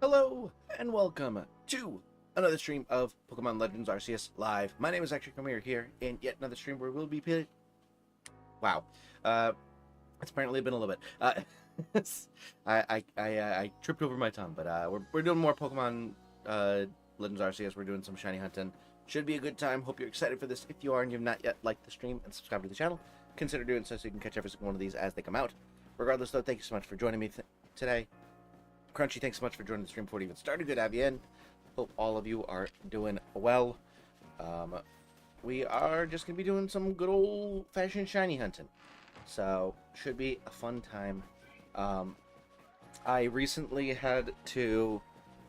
Hello, and welcome to another stream of Pokemon Legends Arceus Live. My name is Ectric, and we are here in yet another stream where we'll be Wow. It's apparently been a little bit. I tripped over my tongue, but we're doing more Pokemon Legends Arceus. We're doing some shiny hunting. Should be a good time. Hope you're excited for this. If you are and you've not yet liked the stream and subscribed to the channel, consider doing so you can catch every single one of these as they come out. Regardless, though, thank you so much for joining me today. Crunchy, thanks so much for joining the stream before it even started. Good to have you in. Hope all of you are doing well. We are just going to be doing some good old-fashioned shiny hunting. So, should be a fun time. I recently had to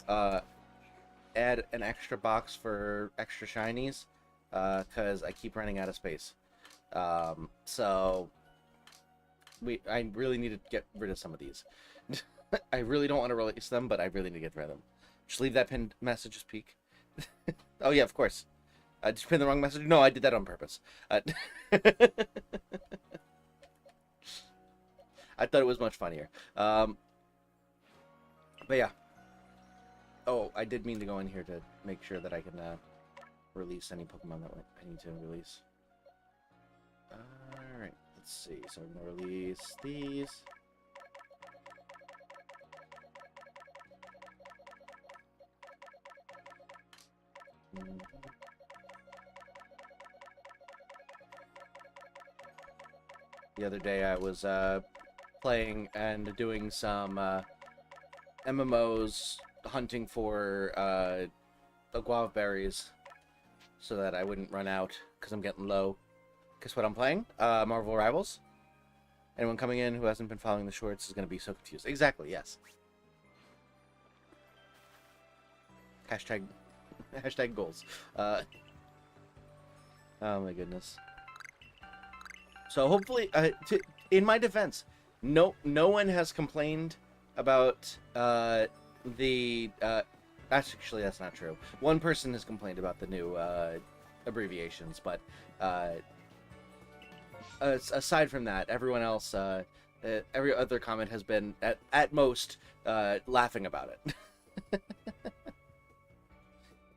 add an extra box for extra shinies because I keep running out of space. So, I really need to get rid of some of these. I really don't want to release them, but I really need to get rid of them. Just leave that pinned message, just peek. Oh yeah, of course. Did you pin the wrong message? No, I did that on purpose. I thought it was much funnier. But yeah. Oh, I did mean to go in here to make sure that I can release any Pokemon that I need to release. Alright, let's see. So I'm going to release these. The other day I was playing and doing some MMOs hunting for the guava berries so that I wouldn't run out because I'm getting low. Guess what I'm playing? Marvel Rivals. Anyone coming in who hasn't been following the shorts is going to be so confused. Exactly, yes. Hashtag goals. Oh my goodness. So hopefully, in my defense, no one has complained about actually that's not true. One person has complained about the new abbreviations, but aside from that, everyone else, every other comment has been at most laughing about it.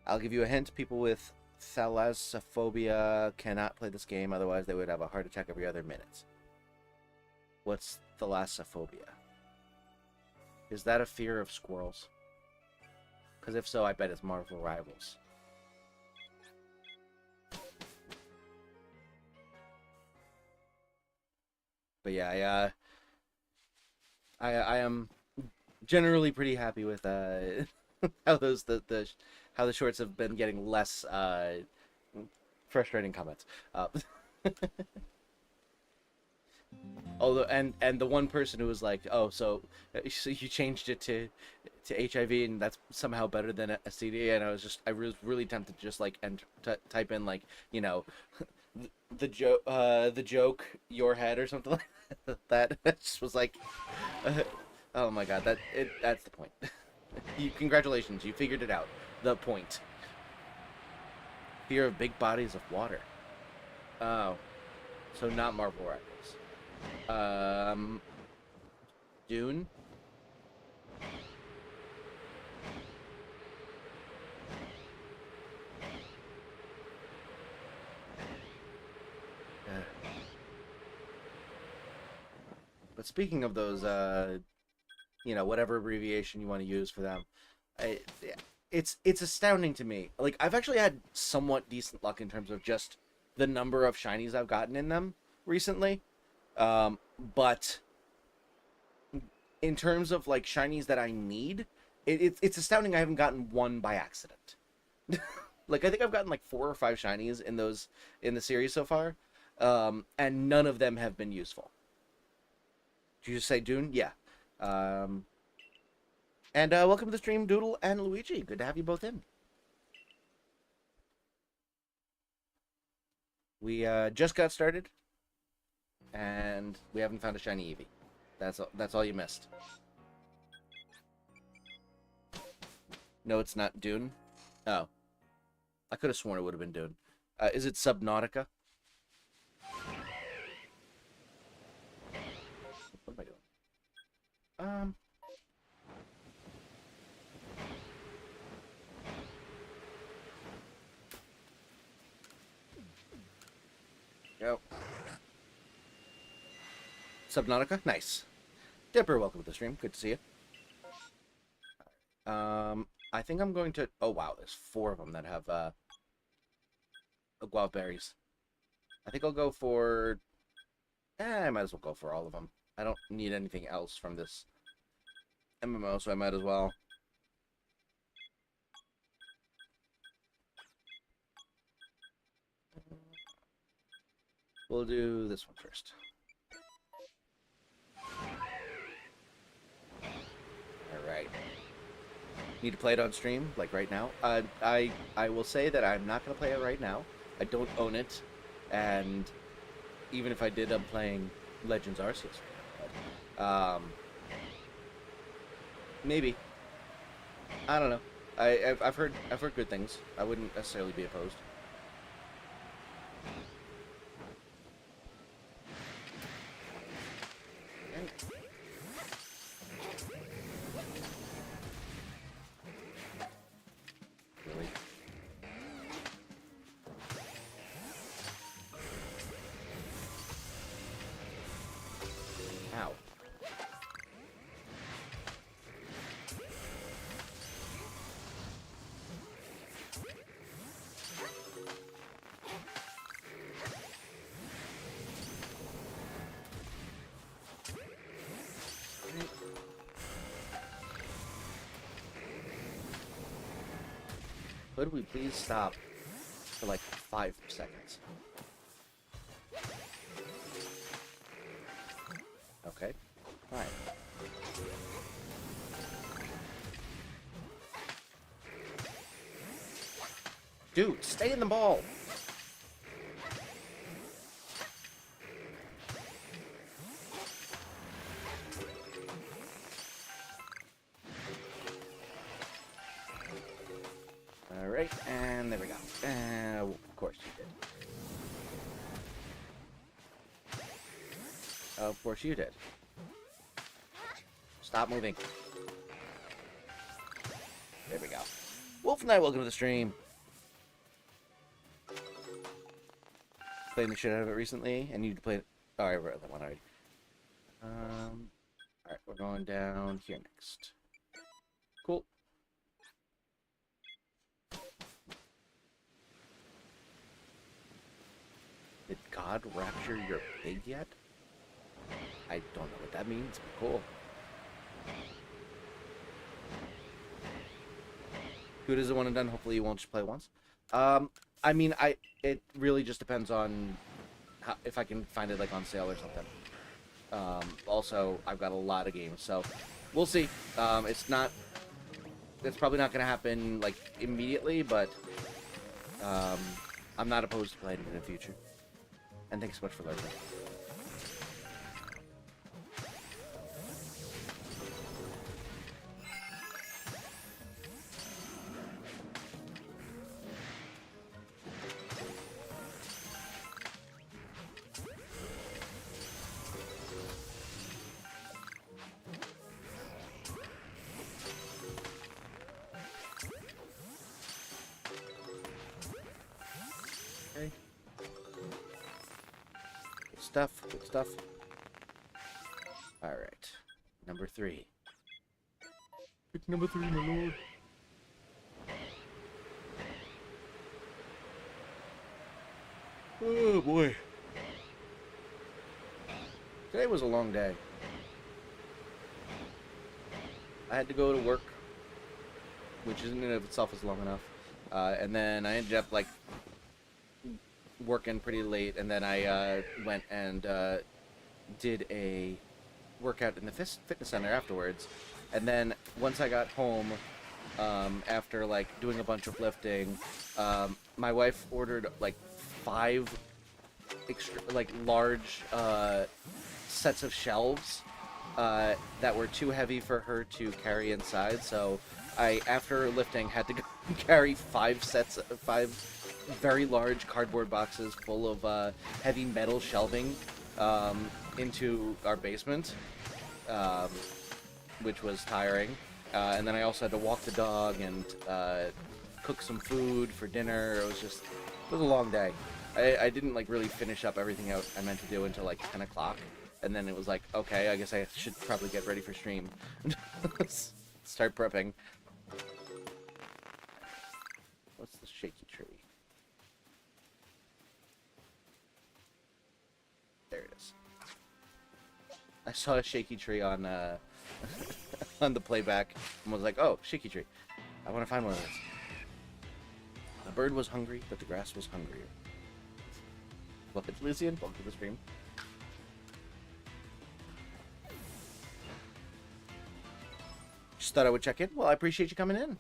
I'll give you a hint. People with thalassophobia cannot play this game, otherwise they would have a heart attack every other minute. What's thalassophobia? Is that a fear of squirrels? Because if so, I bet it's Marvel Rivals. But yeah, I am generally pretty happy with how how the shorts have been getting less frustrating comments. Although, and the one person who was like, "Oh, so you changed it to HIV, and that's somehow better than a CD," and I was really tempted to just like type in like, you know, the joke your head or something like that. It just was like, oh my god, that's the point. Congratulations, you figured it out. The point. Fear of big bodies of water. Oh. So not Marvel Rivals. Dune? But speaking of those, you know, whatever abbreviation you want to use for them, it's astounding to me. Like, I've actually had somewhat decent luck in terms of just the number of shinies I've gotten in them recently. But in terms of like shinies that I need, it's astounding I haven't gotten one by accident. Like, I think I've gotten like 4 or 5 shinies in the series so far, and none of them have been useful. Did you just say Dune? Yeah. And welcome to the stream, Doodle and Luigi. Good to have you both in. We just got started, and we haven't found a shiny Eevee. That's all you missed. No, it's not Dune. Oh. I could have sworn it would have been Dune. Is it Subnautica? What am I doing? Go. Subnautica, nice. Dipper, welcome to the stream. Good to see you. I think I'm going to... Oh, wow, there's 4 of them that have, guava berries. I think I'll go for... I might as well go for all of them. I don't need anything else from this MMO, so I might as well. We'll do this one first. Alright. Need to play it on stream, like right now. I will say that I'm not going to play it right now. I don't own it, and even if I did, I'm playing Legends Arceus. Maybe. I don't know. I've heard good things. I wouldn't necessarily be opposed. Really? Ow. Could we please stop for like 5 seconds? Okay, fine. Dude, stay in the ball! Alright, and there we go. Of course you did. Of course you did. Stop moving. There we go. Wolf Knight, welcome to the stream. Playing the shit out of it recently, and you play it. Oh, I read that one already. Alright, we're going down here next. Cool. Did God rapture your pig yet? I don't know what that means, but cool. Good as a one and done. Hopefully you won't just play once. I mean, it really just depends on how, if I can find it like on sale or something. Also, I've got a lot of games, so we'll see. It's probably not going to happen like immediately, but I'm not opposed to playing it in the future. And thanks so much for learning. Okay. Good stuff. Alright. Number 3. Pick number 3, my lord. Oh boy. Today was a long day. I had to go to work, which in and of itself is long enough. And then I ended up like working pretty late, and then I went and did a workout in the fitness center afterwards. And then once I got home, after like doing a bunch of lifting, my wife ordered like 5 large sets of shelves that were too heavy for her to carry inside. So I, after lifting, had to go carry 5 very large cardboard boxes full of heavy metal shelving into our basement, which was tiring. And then I also had to walk the dog and cook some food for dinner. It was a long day. I didn't like really finish up everything I meant to do until like 10 o'clock, and then it was like, okay, I guess I should probably get ready for stream. Start prepping. What's the shaky tree? There it is. I saw a shaky tree on on the playback and was like, oh, shaky tree. I want to find one of those. The bird was hungry, but the grass was hungrier. Welcome to Lucian. Welcome to the stream. Just thought I would check in. Well, I appreciate you coming in.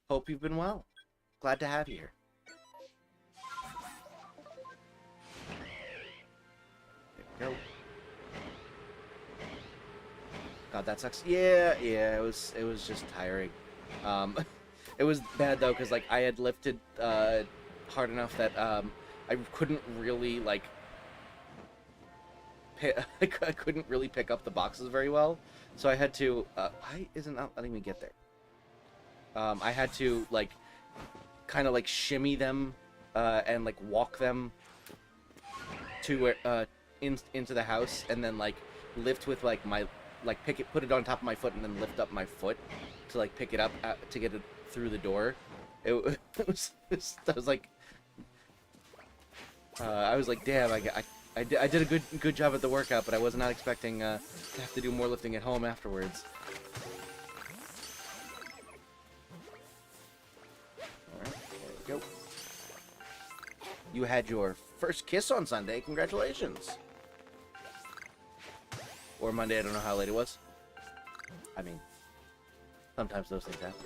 Hope you've been well. Glad to have you here. There we go. God, that sucks. Yeah, it was just tiring. It was bad though, because like I had lifted hard enough that I couldn't really like I couldn't really pick up the boxes very well, so I had to why isn't that letting me get there? I had to like kind of like shimmy them and like walk them to into the house, and then like lift with like my like put it on top of my foot and then lift up my foot to like pick it up to get it through the door. It was like I was like, damn, I did a good job at the workout, but I was not expecting to have to do more lifting at home afterwards. Alright, there we go. You had your first kiss on Sunday. Congratulations. Or Monday, I don't know how late it was. I mean, sometimes those things happen.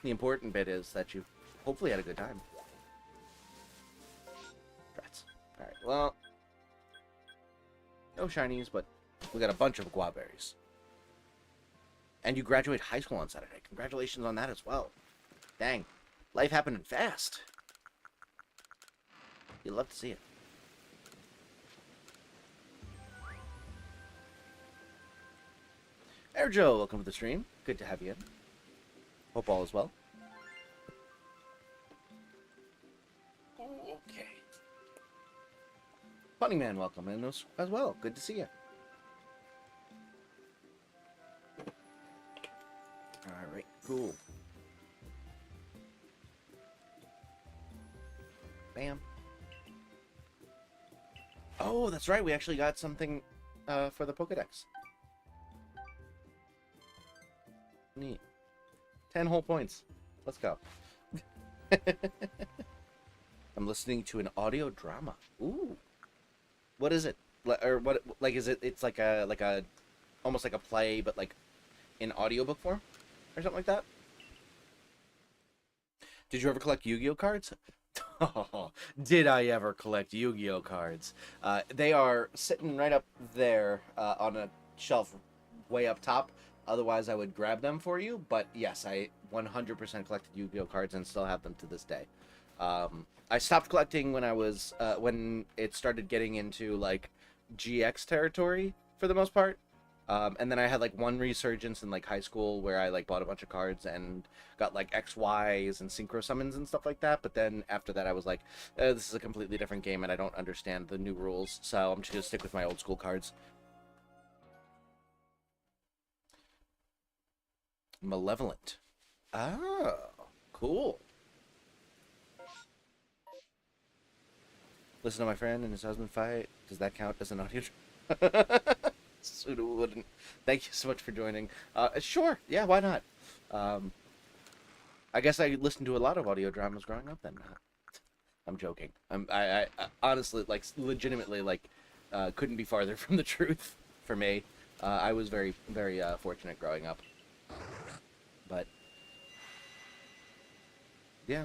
The important bit is that you hopefully had a good time. Rats. Alright, well, no shinies, but we got a bunch of guaberries. And you graduate high school on Saturday. Congratulations on that as well. Dang, life happening fast. You'd love to see it. Air Joe, welcome to the stream. Good to have you in. Hope all is well. Okay. Funny Man, welcome in as well. Good to see you. Alright, cool. Bam. Oh, that's right. We actually got something for the Pokedex. Neat. 10 whole points. Let's go. I'm listening to an audio drama. Ooh. What is it? Or what? Like, is it? It's like a, almost like a play, but like in audiobook form, or something like that. Did you ever collect Yu-Gi-Oh cards? Oh, did I ever collect Yu-Gi-Oh cards? They are sitting right up there on a shelf, way up top. Otherwise, I would grab them for you. But yes, I 100% collected Yu-Gi-Oh cards and still have them to this day. I stopped collecting when I was when it started getting into like GX territory for the most part. And then I had like one resurgence in like high school where I like bought a bunch of cards and got like XYs and synchro summons and stuff like that. But then after that, I was like, this is a completely different game and I don't understand the new rules, so I'm just gonna stick with my old school cards. Malevolent. Oh, cool. Listen to my friend and his husband fight. Does that count as an audio? Suda wouldn't. Thank you so much for joining. Sure. Yeah, why not? I guess I listened to a lot of audio dramas growing up then. I'm joking. I honestly, like, legitimately, like, couldn't be farther from the truth for me. I was very, very fortunate growing up. But yeah,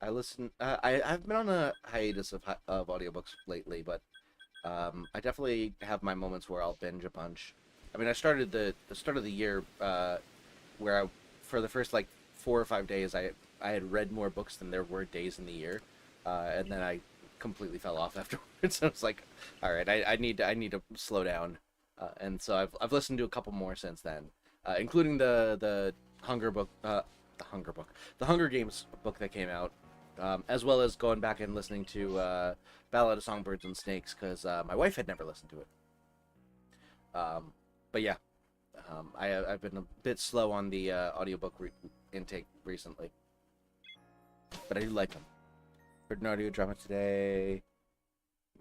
I listen. I've been on a hiatus of audiobooks lately, but I definitely have my moments where I'll binge a bunch. I mean, I started the start of the year where I, for the first like 4 or 5 days, I had read more books than there were days in the year, and then I completely fell off afterwards. So it's like, all right, I need to slow down, and so I've listened to a couple more since then. Including the Hunger book, the Hunger Games book that came out as well as going back and listening to Ballad of Songbirds and Snakes, because my wife had never listened to it. But yeah, I've been a bit slow on the audiobook intake recently, but I do like them. Heard an audio drama today.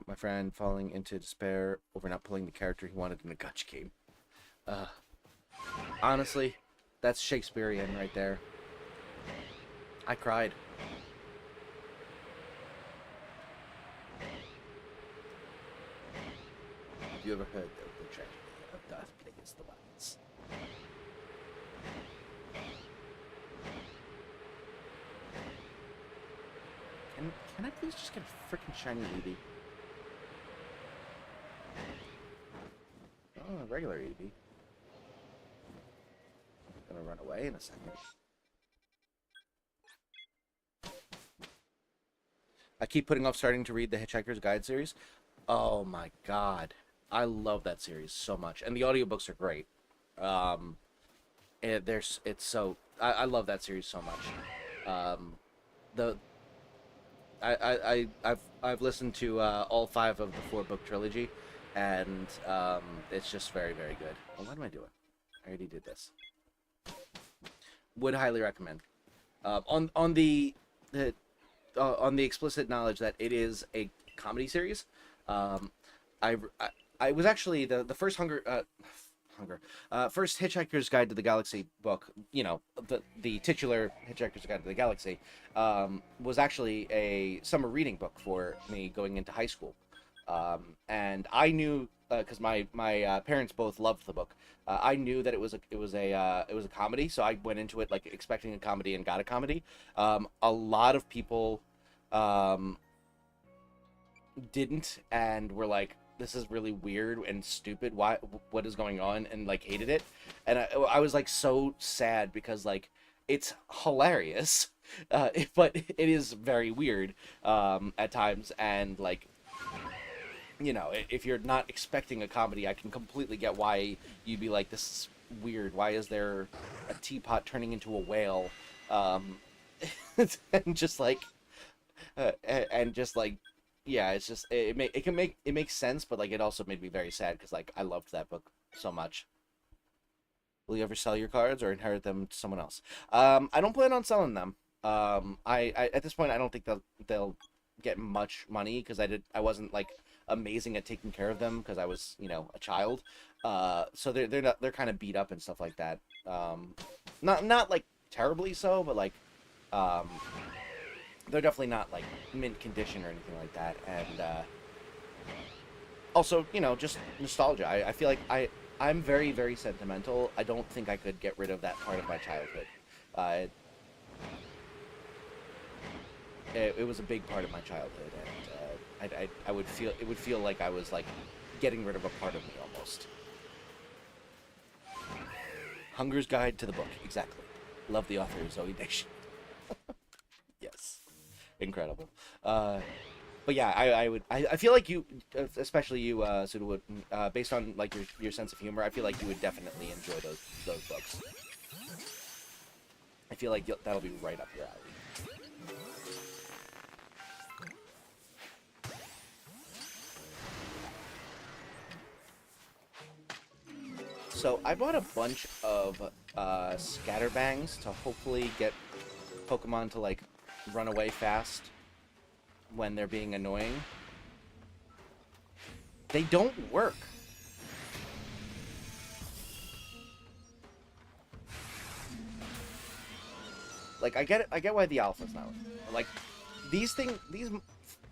My friend falling into despair over not pulling the character he wanted in a gacha game. Honestly, that's Shakespearean right there. I cried. Have you ever heard the tragedy of Darth Plagueis the Wise? Can I please just get a freaking shiny Eevee? Oh, a regular Eevee. Gonna run away in a second. I keep putting off starting to read the Hitchhiker's Guide series. Oh my god. I love that series so much. And the audiobooks are great. I love that series so much. I've listened to all 5 of the 4-book trilogy, and it's just very, very good. Well, what am I doing? I already did this. Would highly recommend. On the explicit knowledge that it is a comedy series. I was actually the first first Hitchhiker's Guide to the Galaxy book, you know, the titular Hitchhiker's Guide to the Galaxy, was actually a summer reading book for me going into high school. And I knew, because my parents both loved the book, I knew that it was a comedy, so I went into it like expecting a comedy and got a comedy. A lot of people didn't, and were like, this is really weird and stupid, what is going on, and like hated it. And I was like so sad, because like it's hilarious, but it is very weird at times, and like, you know, if you're not expecting a comedy, I can completely get why you'd be like, this is weird, why is there a teapot turning into a whale, and just like yeah, it's just it makes sense, but like it also made me very sad, because like I loved that book so much. Will you ever sell your cards or inherit them to someone else? I don't plan on selling them. I at this point I don't think they'll get much money, because I wasn't like amazing at taking care of them, because I was, you know, a child. So they're kind of beat up and stuff like that. Not like terribly so, but like they're definitely not like mint condition or anything like that. And also, you know, just nostalgia. I feel like I'm very, very sentimental. I don't think I could get rid of that part of my childhood. It was a big part of my childhood, and it would feel like I was like getting rid of a part of me almost. Hunger's Guide to the Book, exactly. Love the author, Zoe Nation. Yes, incredible. But yeah, I feel like you, especially you, Suda, would, based on like your sense of humor, I feel like you would definitely enjoy those books. I feel like that'll be right up your alley. So I bought a bunch of scatterbangs to hopefully get Pokemon to like run away fast when they're being annoying. They don't work. Like I get why the alpha's not like these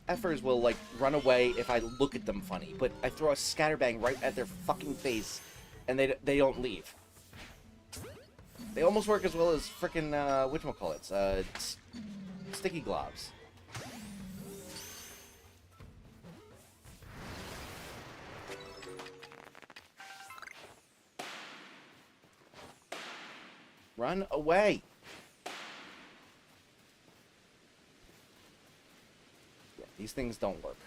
effers will like run away if I look at them funny, but I throw a scatterbang right at their fucking face and they don't leave. They almost work as well as frickin' whatchamacallits, sticky globs. Run away! Yeah, these things don't work.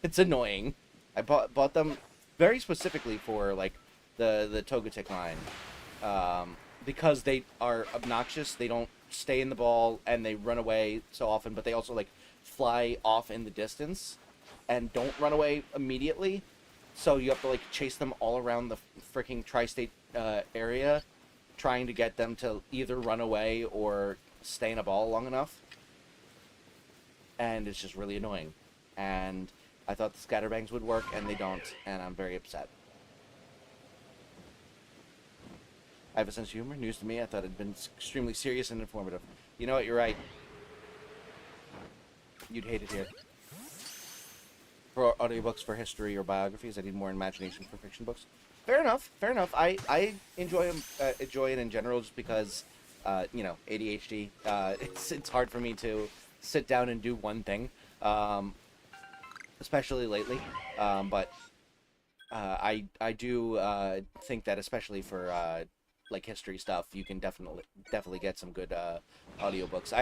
It's annoying. I bought them very specifically for like the Togetic line. because they are obnoxious, they don't stay in the ball and they run away so often, but they also like fly off in the distance and don't run away immediately. So you have to like chase them all around the freaking tri-state area, trying to get them to either run away or stay in a ball long enough. And it's just really annoying. And I thought the scatterbangs would work, and they don't, and I'm very upset. I have a sense of humor. News to me. I thought it'd been extremely serious and informative. You know what? You're right. You'd hate it here. For audiobooks for history or biographies, I need more imagination for fiction books. Fair enough. Fair enough. I enjoy them. Enjoy it in general, just because, you know, ADHD. It's hard for me to sit down and do one thing, especially lately. But I do think that especially for like history stuff, you can definitely get some good audiobooks.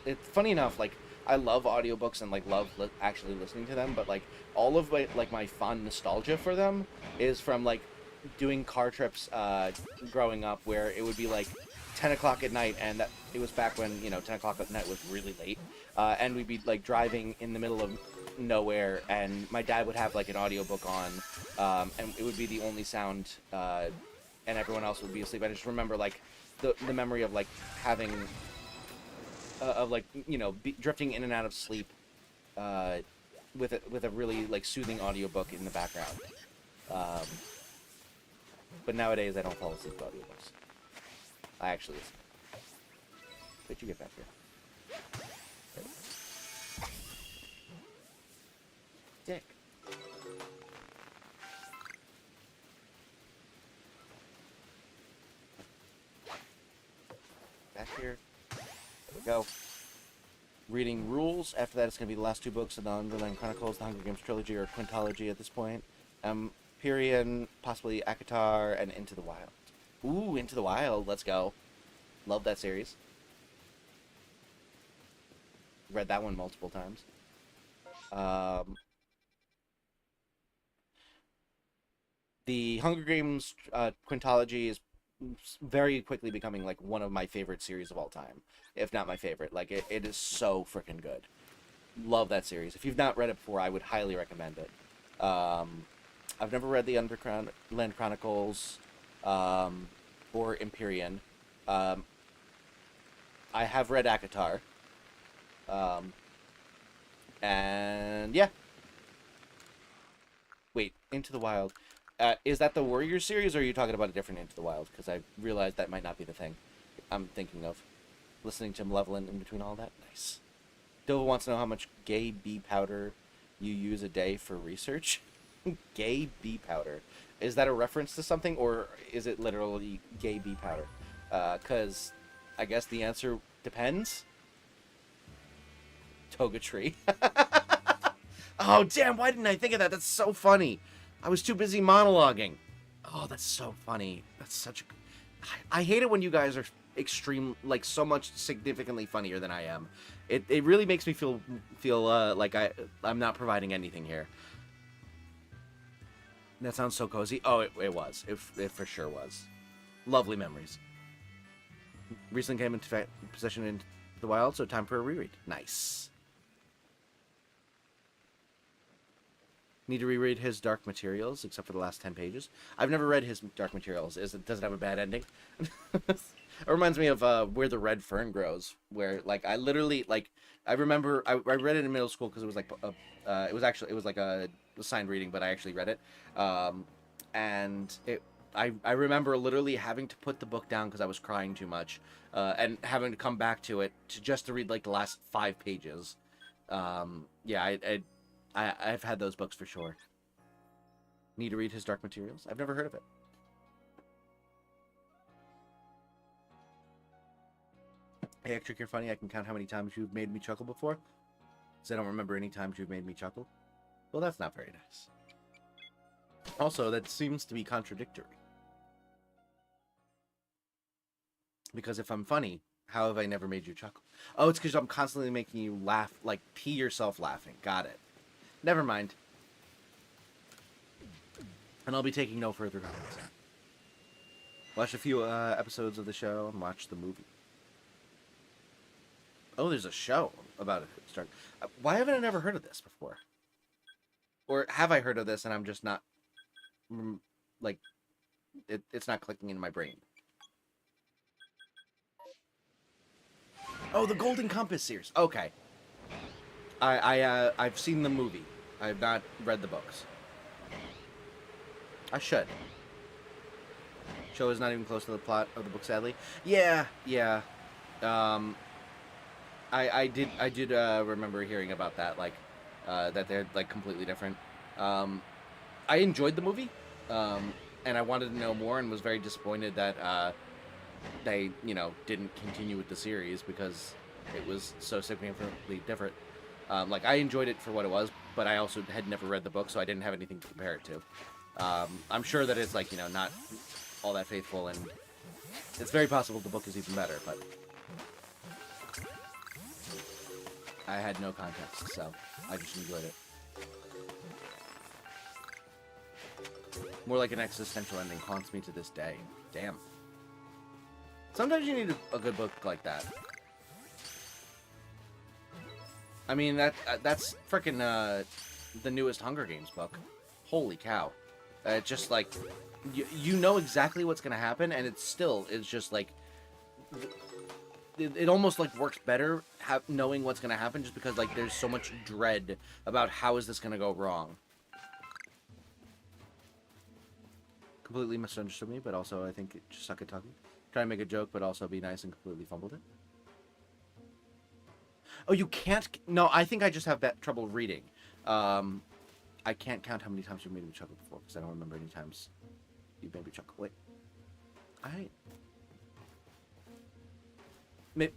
It's funny enough, like I love audiobooks and like love actually listening to them, but like all of my fond nostalgia for them is from like doing car trips growing up, where it would be like 10 o'clock at night, and it was back when, you know, 10 o'clock at night was really late, and we'd be like driving in the middle of nowhere, and my dad would have like an audiobook on, and it would be the only sound, and everyone else would be asleep. I just remember like the memory of like having of like, you know, drifting in and out of sleep with a really like soothing audiobook in the background. But nowadays I don't fall asleep to audiobooks. I actually listen. Wait, you get back here. Dick. Back here. There we go. Reading rules. After that, it's going to be the last two books of the Underland Chronicles, the Hunger Games trilogy or quintology at this point. Empyrean, possibly Akatar, and Into the Wild. Ooh, Into the Wild. Let's go. Love that series. Read that one multiple times. The Hunger Games quintology is very quickly becoming like one of my favorite series of all time, if not my favorite. Like it is so freaking good. Love that series. If you've not read it before, I would highly recommend it. I've never read the Underland Chronicles or Empyrean. I have read Akatar. And yeah. Wait, Into the Wild. Is that the Warrior series, or are you talking about a different Into the Wild? Because I realized that might not be the thing I'm thinking of. Listening to Malevolent in between all that. Nice. Dova wants to know how much gay bee powder you use a day for research. Gay bee powder. Is that a reference to something, or is it literally gay bee powder? Because I guess the answer depends. Toga tree. Oh, damn, why didn't I think of that? That's so funny. I was too busy monologuing. Oh, that's so funny. That's such a... I hate it when you guys are extreme, like, so much significantly funnier than I am. It really makes me feel like I'm not providing anything here. That sounds so cozy. Oh, it was. It for sure was. Lovely memories. Recently came into possession in the wild, so time for a reread. Nice. Need to reread his Dark Materials, except for the last 10 pages. I've never read his Dark Materials. Does it have a bad ending? It reminds me of Where the Red Fern Grows, where like I literally like I remember I read it in middle school because it was like it was like a signed reading, but I actually read it, and I remember literally having to put the book down because I was crying too much, and having to come back to it just to read like the last 5 pages. Yeah, I've had those books for sure. Need to read his Dark Materials? I've never heard of it. Hey, Ectric, you're funny. I can count how many times you've made me chuckle before. Because I don't remember any times you've made me chuckle. Well, that's not very nice. Also, that seems to be contradictory. Because if I'm funny, how have I never made you chuckle? Oh, it's because I'm constantly making you laugh, like pee yourself laughing. Got it. Never mind. And I'll be taking no further comments. Watched a few episodes of the show and watched the movie. Oh, there's a show about it. Why haven't I never heard of this before? Or have I heard of this and I'm just not, like, it's not clicking in my brain. Oh, the Golden Compass series. Okay. I've seen the movie. I've not read the books. I should. Show is not even close to the plot of the book, sadly. Yeah. I did remember hearing about that, like, that they're, like, completely different. I enjoyed the movie, and I wanted to know more, and was very disappointed that they, didn't continue with the series because it was so significantly different. Like, I enjoyed it for what it was, but I also had never read the book, so I didn't have anything to compare it to. I'm sure that it's, like, not all that faithful, and it's very possible the book is even better, but I had no context, so I just enjoyed it. More like an existential ending haunts me to this day. Damn. Sometimes you need a good book like that. I mean, that's frickin' the newest Hunger Games book. Holy cow. It's just like, you know exactly what's gonna happen, and it's just like, it almost like works better knowing what's gonna happen, just because like there's so much dread about how is this gonna go wrong. Completely misunderstood me, but also I think it just suck at talking. Try to make a joke, but also be nice, and completely fumbled it. Oh, you can't... No, I think I just have that trouble reading. I can't count how many times you've made me chuckle before, because I don't remember any times you've made me chuckle. Wait.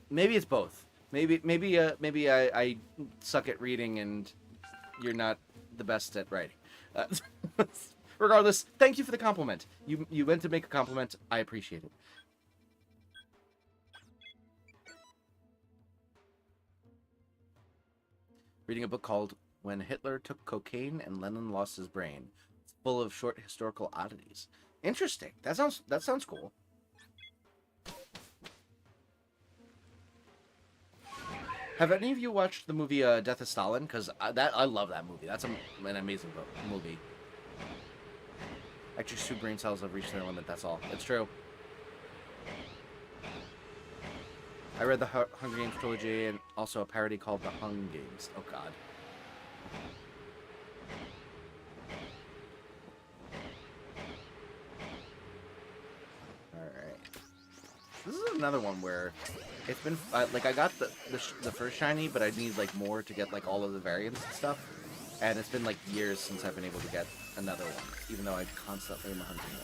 Maybe it's both. Maybe I suck at reading, and you're not the best at writing. Regardless, thank you for the compliment. You went to make a compliment. I appreciate it. Reading a book called When Hitler Took Cocaine and Lenin Lost His Brain. It's full of short historical oddities. Interesting. That sounds cool. Have any of you watched the movie Death of Stalin? Because I love that movie. That's an amazing movie. Actually, 2 brain cells have reached their limit, that's all. It's true. I read the Hunger Games trilogy and also a parody called The Hung Games. Oh, God. Alright. This is another one where it's been... like, I got the first shiny, but I need, like, more to get, like, all of the variants and stuff. And it's been, like, years since I've been able to get another one, even though I constantly am hunting them.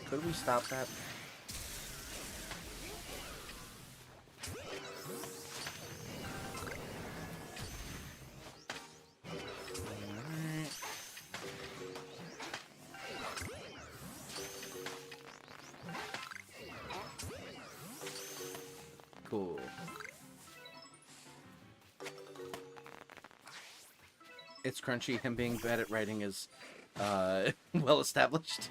Could we stop that? Cool. It's crunchy. Him being bad at writing is well established.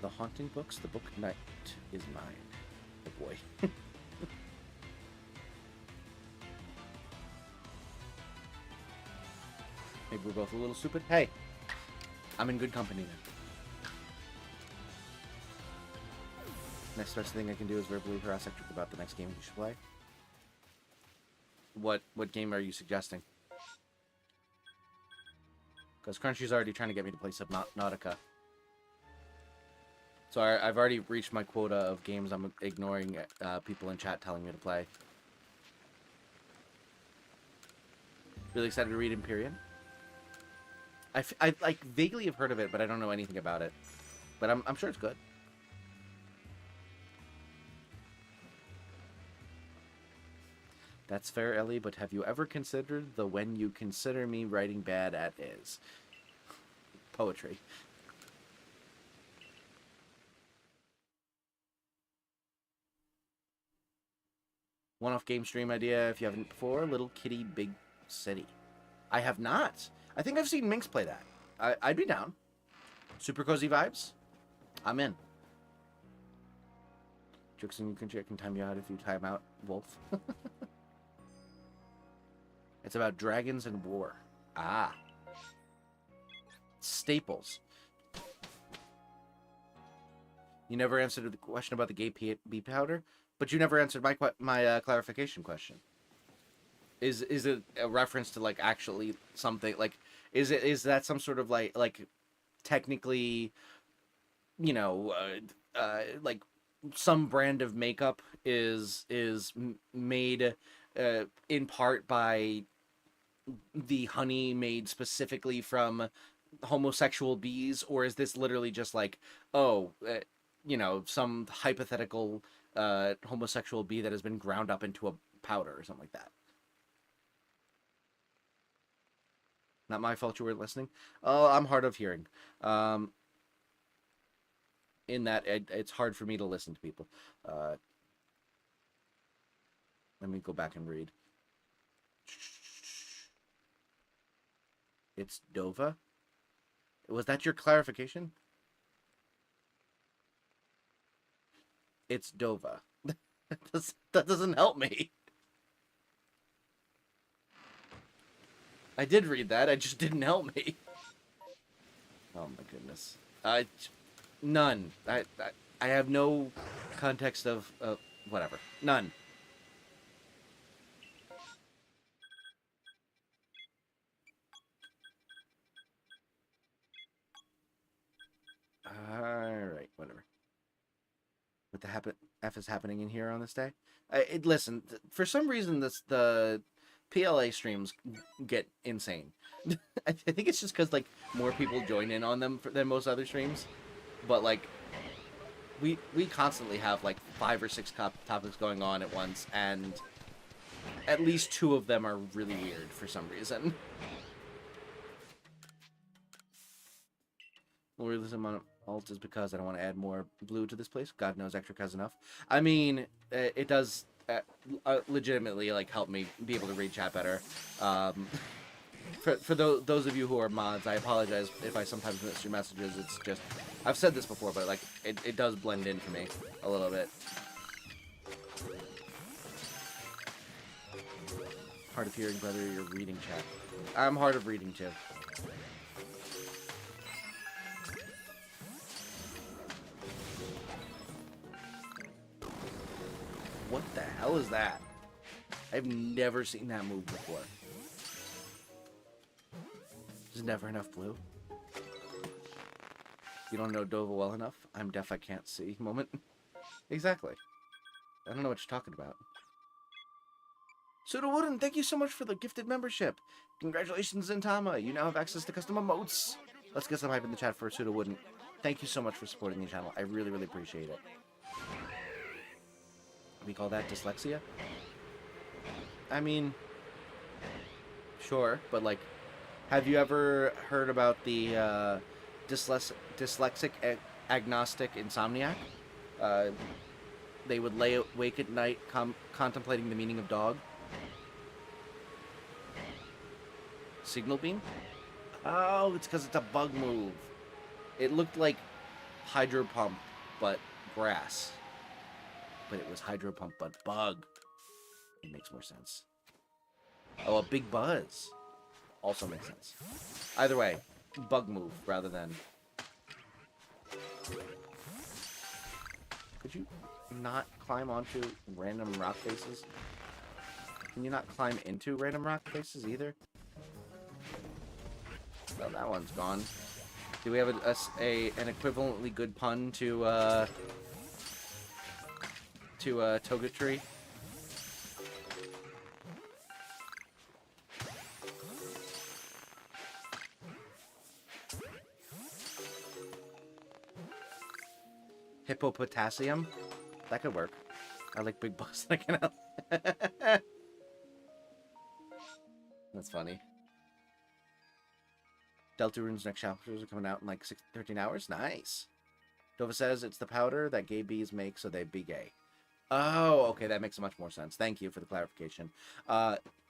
The Haunting Books, the book Night is mine. Oh boy. Maybe we're both a little stupid. Hey, I'm in good company then. Next best thing I can do is verbally harass Ectric about the next game we should play. What game are you suggesting? Because Crunchy's already trying to get me to play Subnautica. So I've already reached my quota of games I'm ignoring people in chat telling me to play. Really excited to read Empyrean. I like vaguely have heard of it, but I don't know anything about it. But I'm sure it's good. That's fair, Ellie, but have you ever considered the when you consider me writing bad at is? Poetry. One-off game stream idea if you haven't before. Little Kitty Big City. I have not. I think I've seen Minx play that. I'd be down. Super cozy vibes. I'm in. Jixon, you can time you out if you time out Wolf. It's about dragons and war. Ah. Staples. You never answered the question about the gay bee powder, but you never answered my clarification question. Is it a reference to like actually something like is that some sort of like technically, you know, like some brand of makeup is made in part by the honey made specifically from homosexual bees, or is this literally just like, oh, you know, some hypothetical homosexual bee that has been ground up into a powder or something like that? Not my fault you were listening. Oh, I'm hard of hearing. In that it's hard for me to listen to people. Let me go back and read. It's Dova? Was that your clarification? It's Dova. That doesn't help me. I did read that. It just didn't help me. Oh my goodness. None. I have no context of whatever. None. Alright, whatever. What the F is happening in here on this day? Listen, for some reason the PLA streams get insane. I think it's just because like more people join in on them than most other streams. But like, we constantly have like 5 or 6 topics going on at once, and at least 2 of them are really weird for some reason. Realism on alt is because I don't want to add more blue to this place. God knows Ectric has enough. I mean, it does legitimately like help me be able to read chat better. For those of you who are mods, I apologize if I sometimes miss your messages. It's just, I've said this before, but like it does blend in for me a little bit. Hard of hearing, brother. You're reading chat. I'm hard of reading too. What the hell is that? I've never seen that move before. There's never enough blue. You don't know Dova well enough? I'm deaf, I can't see. Moment. Exactly. I don't know what you're talking about. Suda Wooden, thank you so much for the gifted membership. Congratulations, Zintama. You now have access to custom emotes. Let's get some hype in the chat for Suda Wooden. Thank you so much for supporting the channel. I really, really appreciate it. We call that dyslexia? I mean, sure, but like, have you ever heard about the dyslexic agnostic insomniac? They would lay awake at night contemplating the meaning of dog. Signal beam? Oh, it's because it's a bug move. It looked like hydro pump, but grass. But it was hydro pump, but bug. It makes more sense. Oh, a big buzz. Also makes sense. Either way, bug move rather than... Could you not climb onto random rock faces? Can you not climb into random rock faces either? Well, that one's gone. Do we have an equivalently good pun to Togetree? Hippopotassium? That could work. I like big bugs. That's funny. Deltarune's next chapters are coming out in like 13 hours. Nice. Dova says it's the powder that gay bees make so they be gay. Oh, okay, that makes much more sense. Thank you for the clarification.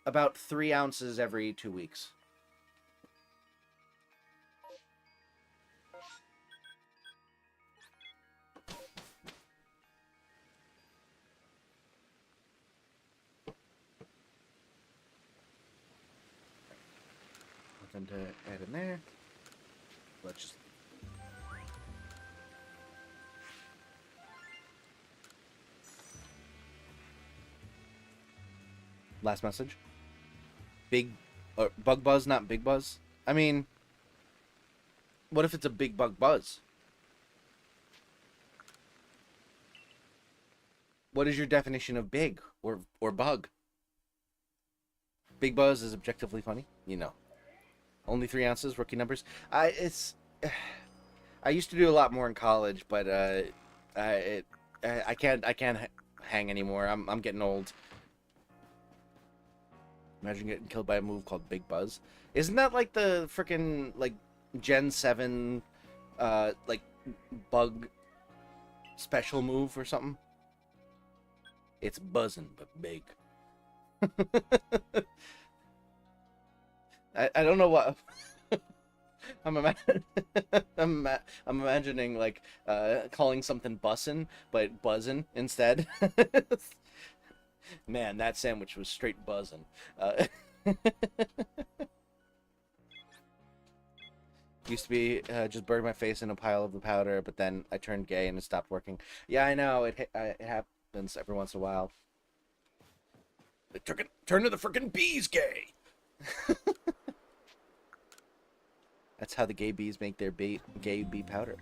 About 3 ounces every 2 weeks. Nothing to add in there. Let's just... Last message. Big... bug buzz, not big buzz? I mean... What if it's a big bug buzz? What is your definition of big or bug? Big buzz is objectively funny, you know. Only 3 ounces, rookie numbers. I used to do a lot more in college, but I can't hang anymore. I'm getting old. Imagine getting killed by a move called Big Buzz. Isn't that like the freaking like Gen 7 like bug special move or something? It's buzzing but big. I don't know what I'm imagining like calling something bussin' but buzzin' instead. Man, that sandwich was straight buzzing. Used to be just burn my face in a pile of the powder, but then I turned gay and it stopped working. Yeah, I know. It happens every once in a while. Turn to the frickin' bees gay! That's how the gay bees make their gay bee powder.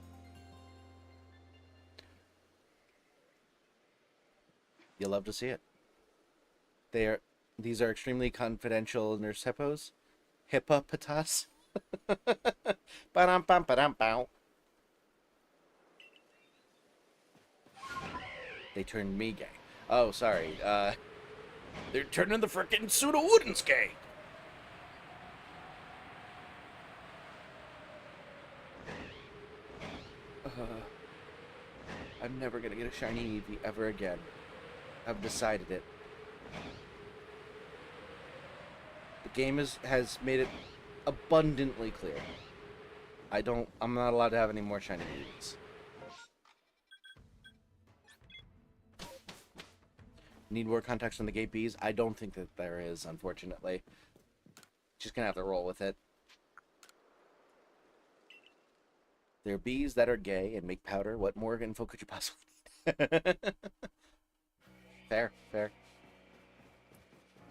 You'll love to see it. These are extremely confidential nurse hippos. Hippopotas. Ba-dum-bum-ba-dum-bow. They turned me gay. Oh, sorry. They're turning the frickin' pseudo-woodens gay. I'm never gonna get a shiny Eevee ever again. I've decided it. The game has made it abundantly clear. I'm not allowed to have any more shiny Eevees. Need more context on the gay bees? I don't think that there is, unfortunately. Just gonna have to roll with it. They're bees that are gay and make powder. What more info could you possibly need? Fair, fair.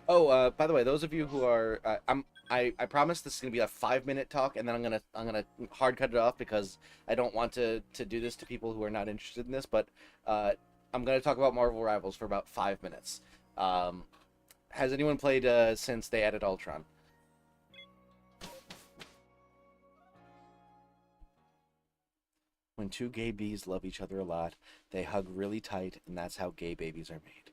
Oh, by the way, those of you who are, I promise this is gonna be a 5-minute talk, and then I'm gonna hard cut it off because I don't want to do this to people who are not interested in this. But I'm gonna talk about Marvel Rivals for about 5 minutes. Has anyone played since they added Ultron? When two gay bees love each other a lot, they hug really tight, and that's how gay babies are made.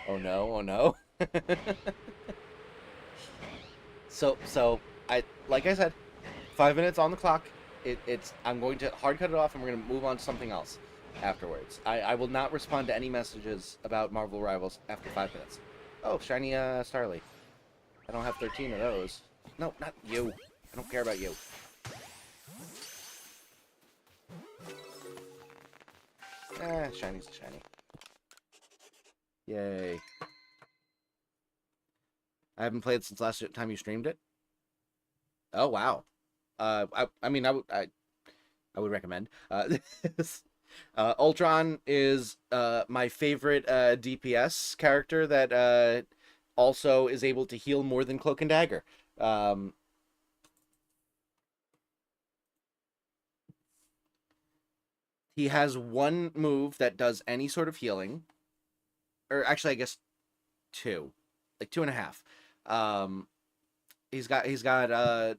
Oh no, oh no. So like I said, 5 minutes on the clock. I'm going to hard cut it off, and we're going to move on to something else afterwards. I will not respond to any messages about Marvel Rivals after 5 minutes. Oh, shiny Starly. I don't have 13 of those. No, not you. I don't care about you. Shiny's a shiny. Yay. I haven't played since last time you streamed it. Oh, wow. I mean, I would recommend. Ultron is my favorite DPS character that also is able to heal more than Cloak and Dagger. He has one move that does any sort of healing. Or actually, I guess 2. Like 2.5. He's got a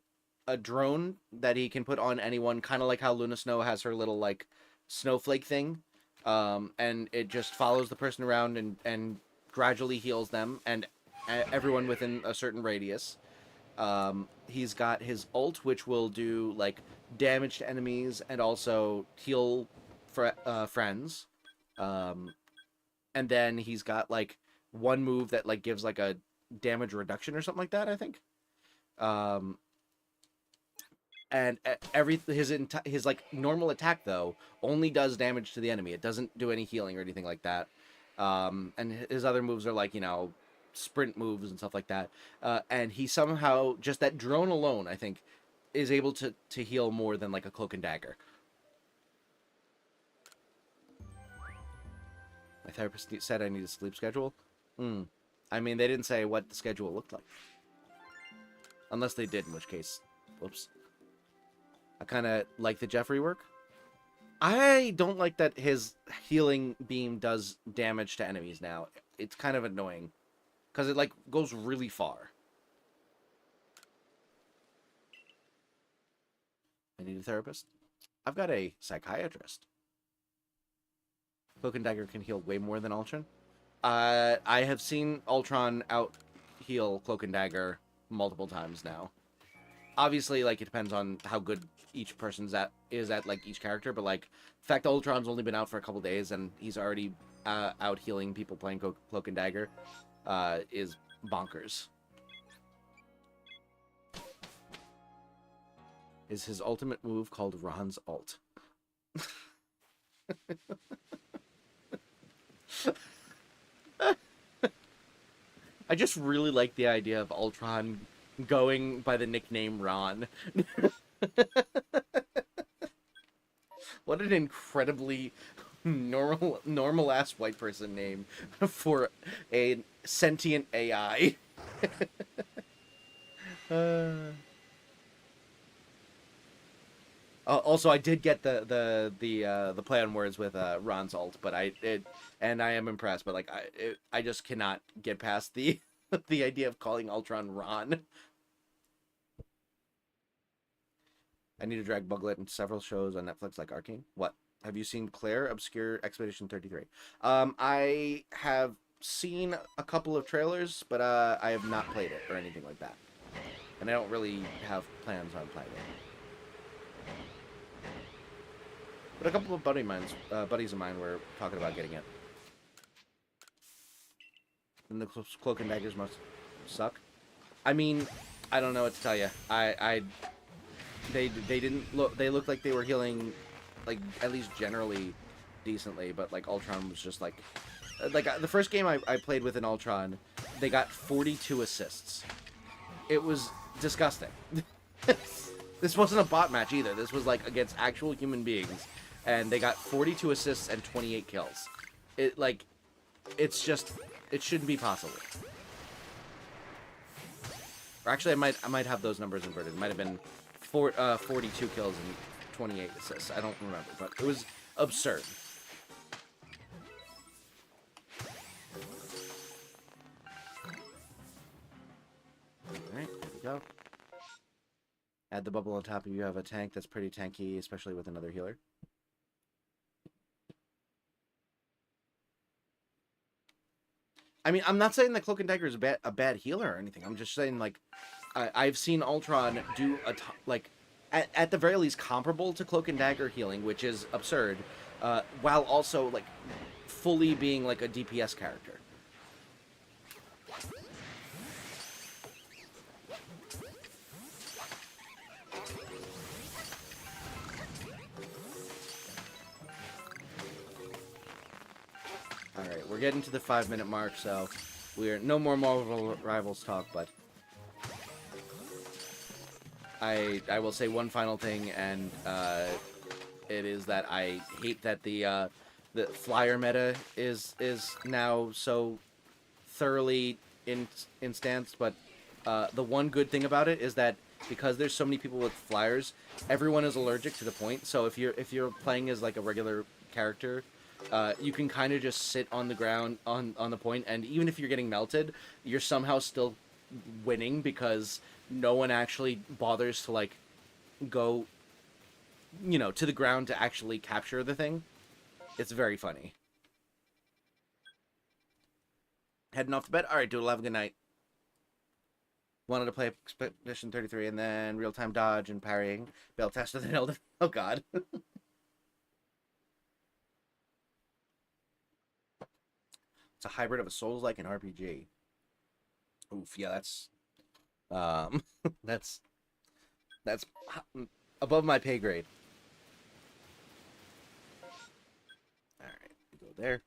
drone that he can put on anyone, kind of like how Luna Snow has her little, like, snowflake thing. And it just follows the person around and gradually heals them, and everyone within a certain radius. He's got his ult, which will do like damage to enemies and also heal friends. Um, and then he's got like one move that like gives like a damage reduction or something like that, I think. Um, and his like normal attack though only does damage to the enemy. It doesn't do any healing or anything like that. And his other moves are like, you know, sprint moves and stuff like that. And he somehow, just that drone alone, I think, is able to heal more than like a cloak and dagger. My therapist said I need a sleep schedule. I mean, they didn't say what the schedule looked like. Unless they did, in which case, whoops. I kind of like the Jeffrey work. I don't like that his healing beam does damage to enemies now. It's kind of annoying. Because it, like, goes really far. I need a therapist. I've got a psychiatrist. Cloak and Dagger can heal way more than Ultron. I have seen Ultron out-heal Cloak and Dagger multiple times now. Obviously, like, it depends on how good each person's at like each character, but like the fact that Ultron's only been out for a couple days and he's already out healing people playing Cloak and Dagger is bonkers. Is his ultimate move called Ron's ult? I just really like the idea of Ultron going by the nickname Ron. What an incredibly normal ass white person name for a sentient AI. Also, I did get the play on words with Ron's ult, but I am impressed. But like I just cannot get past the the idea of calling Ultron Ron. I need to drag Buglet into several shows on Netflix like Arcane. What? Have you seen Claire Obscure Expedition 33? I have seen a couple of trailers, but I have not played it or anything like that. And I don't really have plans on playing it. But a couple of buddies of mine were talking about getting it. And the Cloak and Daggers must suck. I mean, I don't know what to tell you. They didn't look. They looked like they were healing, like at least generally, decently. But like Ultron was just like the first game I played with an Ultron, they got 42 assists. It was disgusting. This wasn't a bot match either. This was like against actual human beings, and they got 42 assists and 28 kills. It's just, it shouldn't be possible. Or actually, I might have those numbers inverted. It might have been 42 kills and 28 assists. I don't remember, but it was absurd. Alright, there we go. Add the bubble on top if you have a tank that's pretty tanky, especially with another healer. I mean, I'm not saying that Cloak and Dagger is a bad healer or anything. I'm just saying, like, I've seen Ultron do at the very least comparable to Cloak and Dagger healing, which is absurd, while also like fully being like a DPS character. Alright, we're getting to the 5-minute mark, so we're no more Marvel Rivals talk, but I will say one final thing, and it is that I hate that the flyer meta is now so thoroughly instanced, but the one good thing about it is that because there's so many people with flyers, everyone is allergic to the point. So if you're playing as like a regular character, you can kind of just sit on the ground on the point, and even if you're getting melted, you're somehow still winning because no one actually bothers to like go, you know, to the ground to actually capture the thing. It's very funny. Heading off to bed. All right, dude. Have a good night. wanted to play Expedition 33 and then real-time dodge and parrying. Bell tester than Elden. Oh god. It's a hybrid of a Souls-like and RPG. Oof, yeah, that's that's above my pay grade. All right, we go there.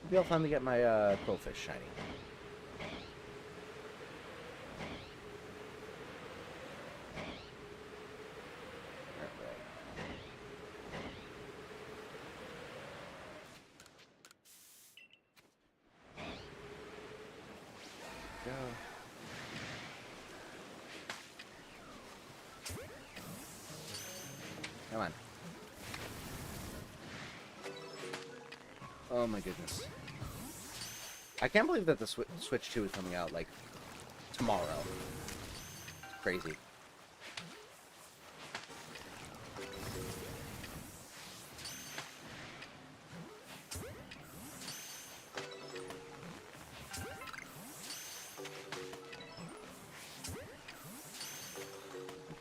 Maybe I'll finally get my quillfish shiny. Go. Come on. Oh my goodness. I can't believe that the Switch 2 is coming out, like, tomorrow. It's crazy.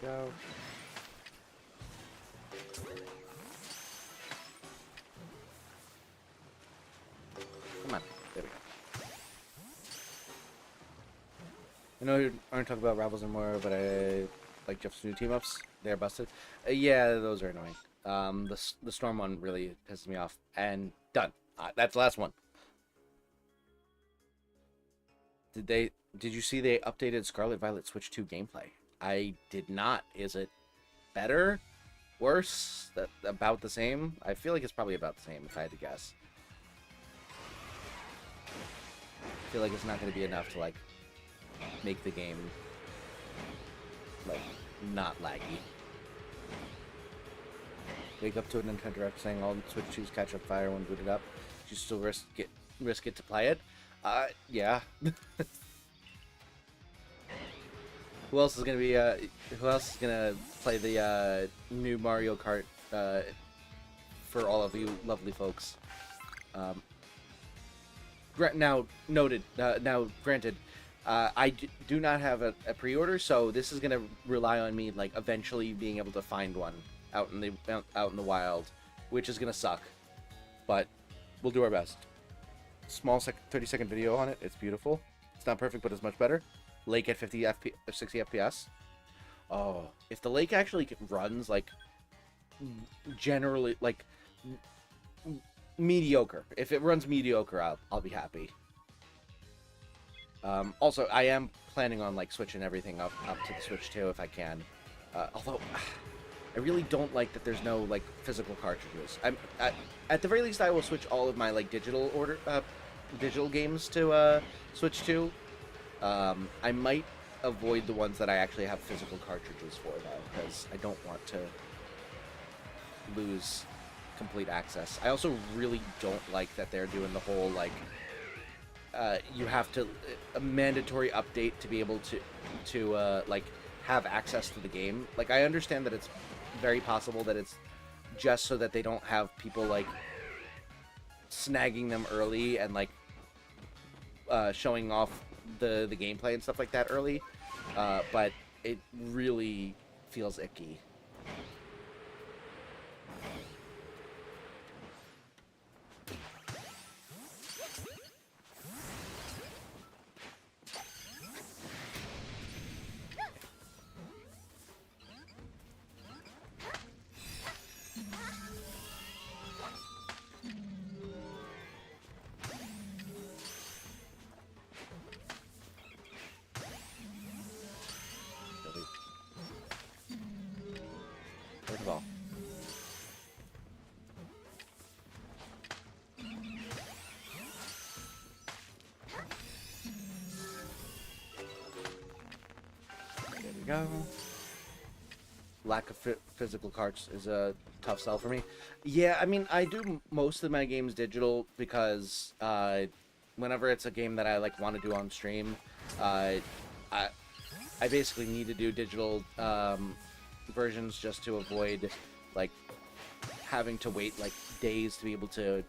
Go. Come on. There we go. I know you aren't talking about Ravels anymore, but I like Jeff's new team-ups. They're busted. Yeah, those are annoying. The Storm one really pisses me off. And done. That's the last one. Did you see they updated Scarlet Violet Switch 2 gameplay? I did not. Is it better? Worse? About the same? I feel like it's probably about the same, if I had to guess. I feel like it's not going to be enough to, like, make the game, like, not laggy. Wake up to a Nintendo Direct saying all Switch 2's catch up fire when booted up. You still risk it to play it? Yeah. Who else is gonna be? Who else is gonna play the new Mario Kart? For all of you lovely folks. Now noted. Now granted, I do not have a pre-order, so this is gonna rely on me like eventually being able to find one out in the wild, which is gonna suck, but we'll do our best. Small 30-second video on it. It's beautiful. It's not perfect, but it's much better. Lake at 60 FPS. Oh, if the lake actually runs like generally like mediocre. If it runs mediocre, I'll be happy. Also, I am planning on like switching everything up to the Switch 2 if I can. Although I really don't like that there's no like physical cartridges. At the very least I will switch all of my like digital games to Switch 2. I might avoid the ones that I actually have physical cartridges for though, because I don't want to lose complete access. I also really don't like that they're doing the whole like you have to a mandatory update to be able to like have access to the game. Like I understand that it's very possible that it's just so that they don't have people like snagging them early and like showing off the gameplay and stuff like that early, but it really feels icky. First of all, there we go. Lack of physical carts is a tough sell for me. Yeah, I mean, I do most of my games digital because whenever it's a game that I like want to do on stream, I basically need to do digital versions just to avoid like having to wait like days to be able to,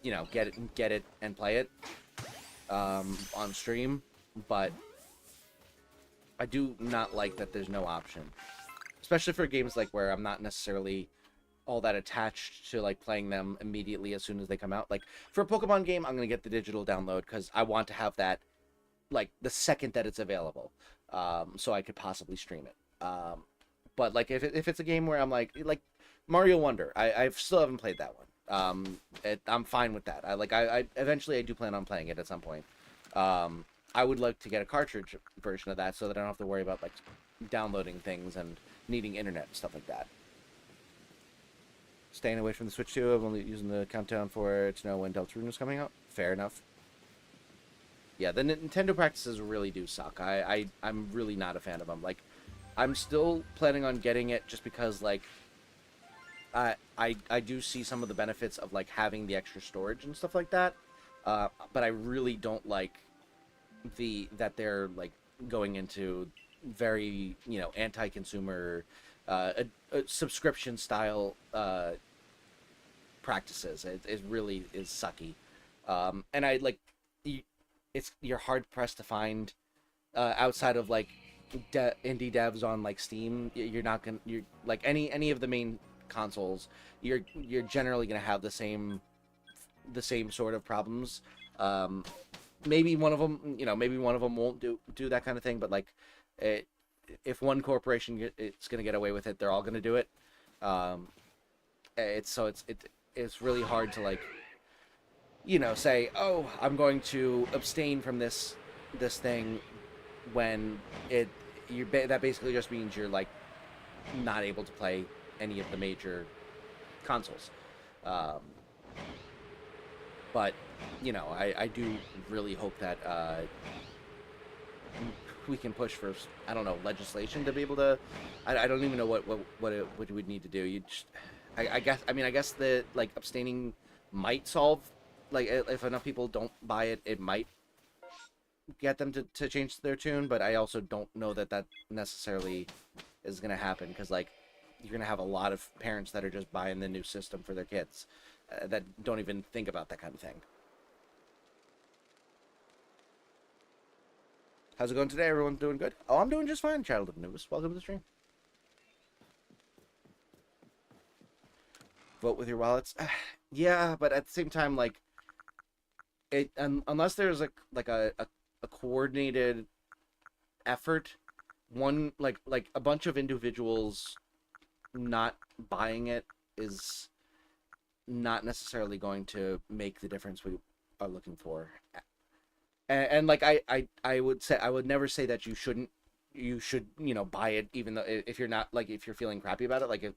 you know, get it and play it. on stream, but I do not like that there's no option. Especially for games like where I'm not necessarily all that attached to like playing them immediately as soon as they come out. Like for a Pokemon game, I'm gonna get the digital download because I want to have that like the second that it's available, so I could possibly stream it. But like if it's a game where I'm like Mario Wonder, I still haven't played that one. I'm fine with that. I eventually I do plan on playing it at some point. I would like to get a cartridge version of that so that I don't have to worry about like downloading things and needing internet and stuff like that. Staying away from the Switch 2, I'm only using the countdown for it to know when Deltarune is coming out. Fair enough. Yeah, the Nintendo practices really do suck. I'm really not a fan of them. Like, I'm still planning on getting it just because, like, I do see some of the benefits of, like, having the extra storage and stuff like that. But I really don't like that they're, like, going into very, you know, anti-consumer, a subscription-style practices. It really is sucky. And I, like... you're hard pressed to find outside of like indie devs on like Steam. You're like any of the main consoles. You're generally gonna have the same sort of problems. Maybe one of them, maybe one of them won't do that kind of thing. But like, if one corporation it's gonna get away with it, they're all gonna do it. It's really hard to like, say, oh, I'm going to abstain from this thing when that basically just means you're like not able to play any of the major consoles. But I do really hope that we can push for, I don't know, legislation to be able to. I don't even know what we'd need to do. I guess the like abstaining might solve. Like, if enough people don't buy it, it might get them to change their tune, but I also don't know that necessarily is going to happen, because, like, you're going to have a lot of parents that are just buying the new system for their kids that don't even think about that kind of thing. How's it going today? Everyone doing good? Oh, I'm doing just fine, Child of Anubis. Welcome to the stream. Vote with your wallets. Yeah, but at the same time, like, unless there's a coordinated effort, like a bunch of individuals not buying it is not necessarily going to make the difference we are looking for. And like I would never say that you should buy it, even though if you're not, like, if you're feeling crappy about it,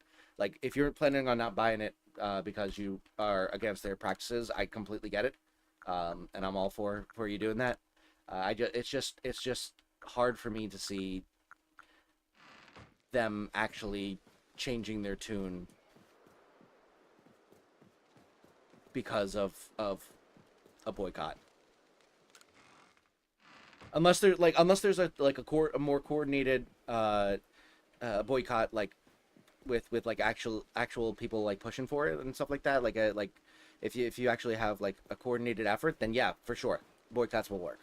if you're planning on not buying it because you are against their practices, I completely get it. And I'm all for you doing that. It's just hard for me to see them actually changing their tune because of a boycott. Unless there's a more coordinated boycott, like with like actual people like pushing for it and stuff like that. Like if you actually have like a coordinated effort, then yeah, for sure, boycotts will work.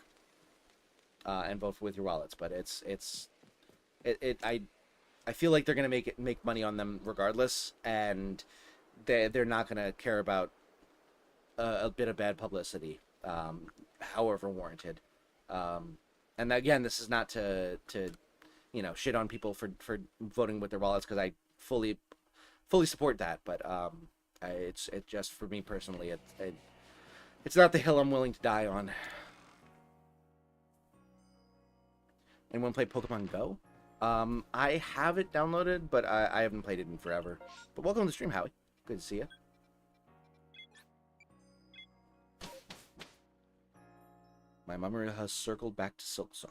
And vote with your wallets. But I feel like they're gonna make money on them regardless, and they're not gonna care about a bit of bad publicity, however warranted. And again, this is not to shit on people for voting with their wallets, because I fully support that. But it's just, for me personally, it's not the hill I'm willing to die on. Anyone play Pokemon Go? I have it downloaded, but I haven't played it in forever. But welcome to the stream, Howie. Good to see you. My memory has circled back to Silksong.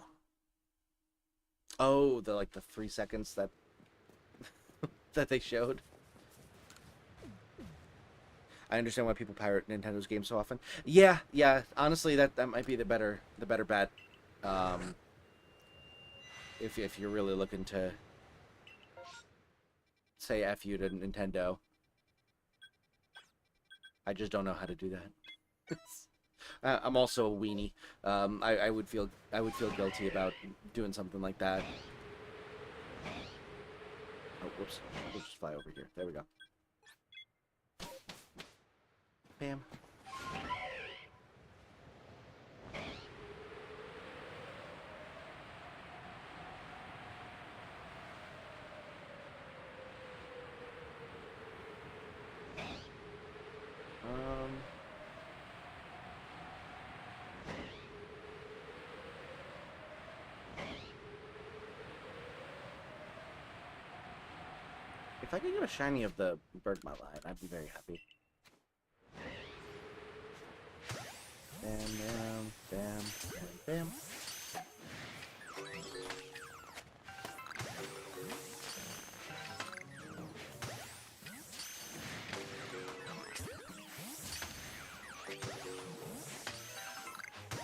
Oh, the 3 seconds that that they showed. I understand why people pirate Nintendo's games so often. Yeah. Honestly, that might be the better bet. If you're really looking to say F you to Nintendo. I just don't know how to do that. I'm also a weenie. I would feel guilty about doing something like that. Oh, whoops. We'll just fly over here. There we go. Bam. If I could get a shiny of the Bergma line, I'd be very happy. Bam, bam, bam, bam, bam.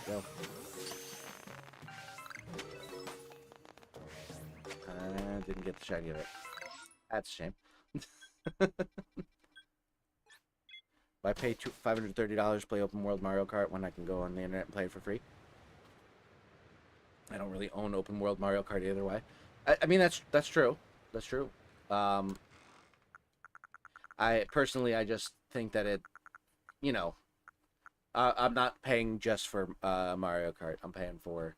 Go. I didn't get the shiny of it. That's a shame. If I pay $530 to play open world Mario Kart when I can go on the internet and play it for free. I don't really own open world Mario Kart either way. I mean that's true. That's true. I personally just think that it, you know, I'm not paying just for Mario Kart. I'm paying for,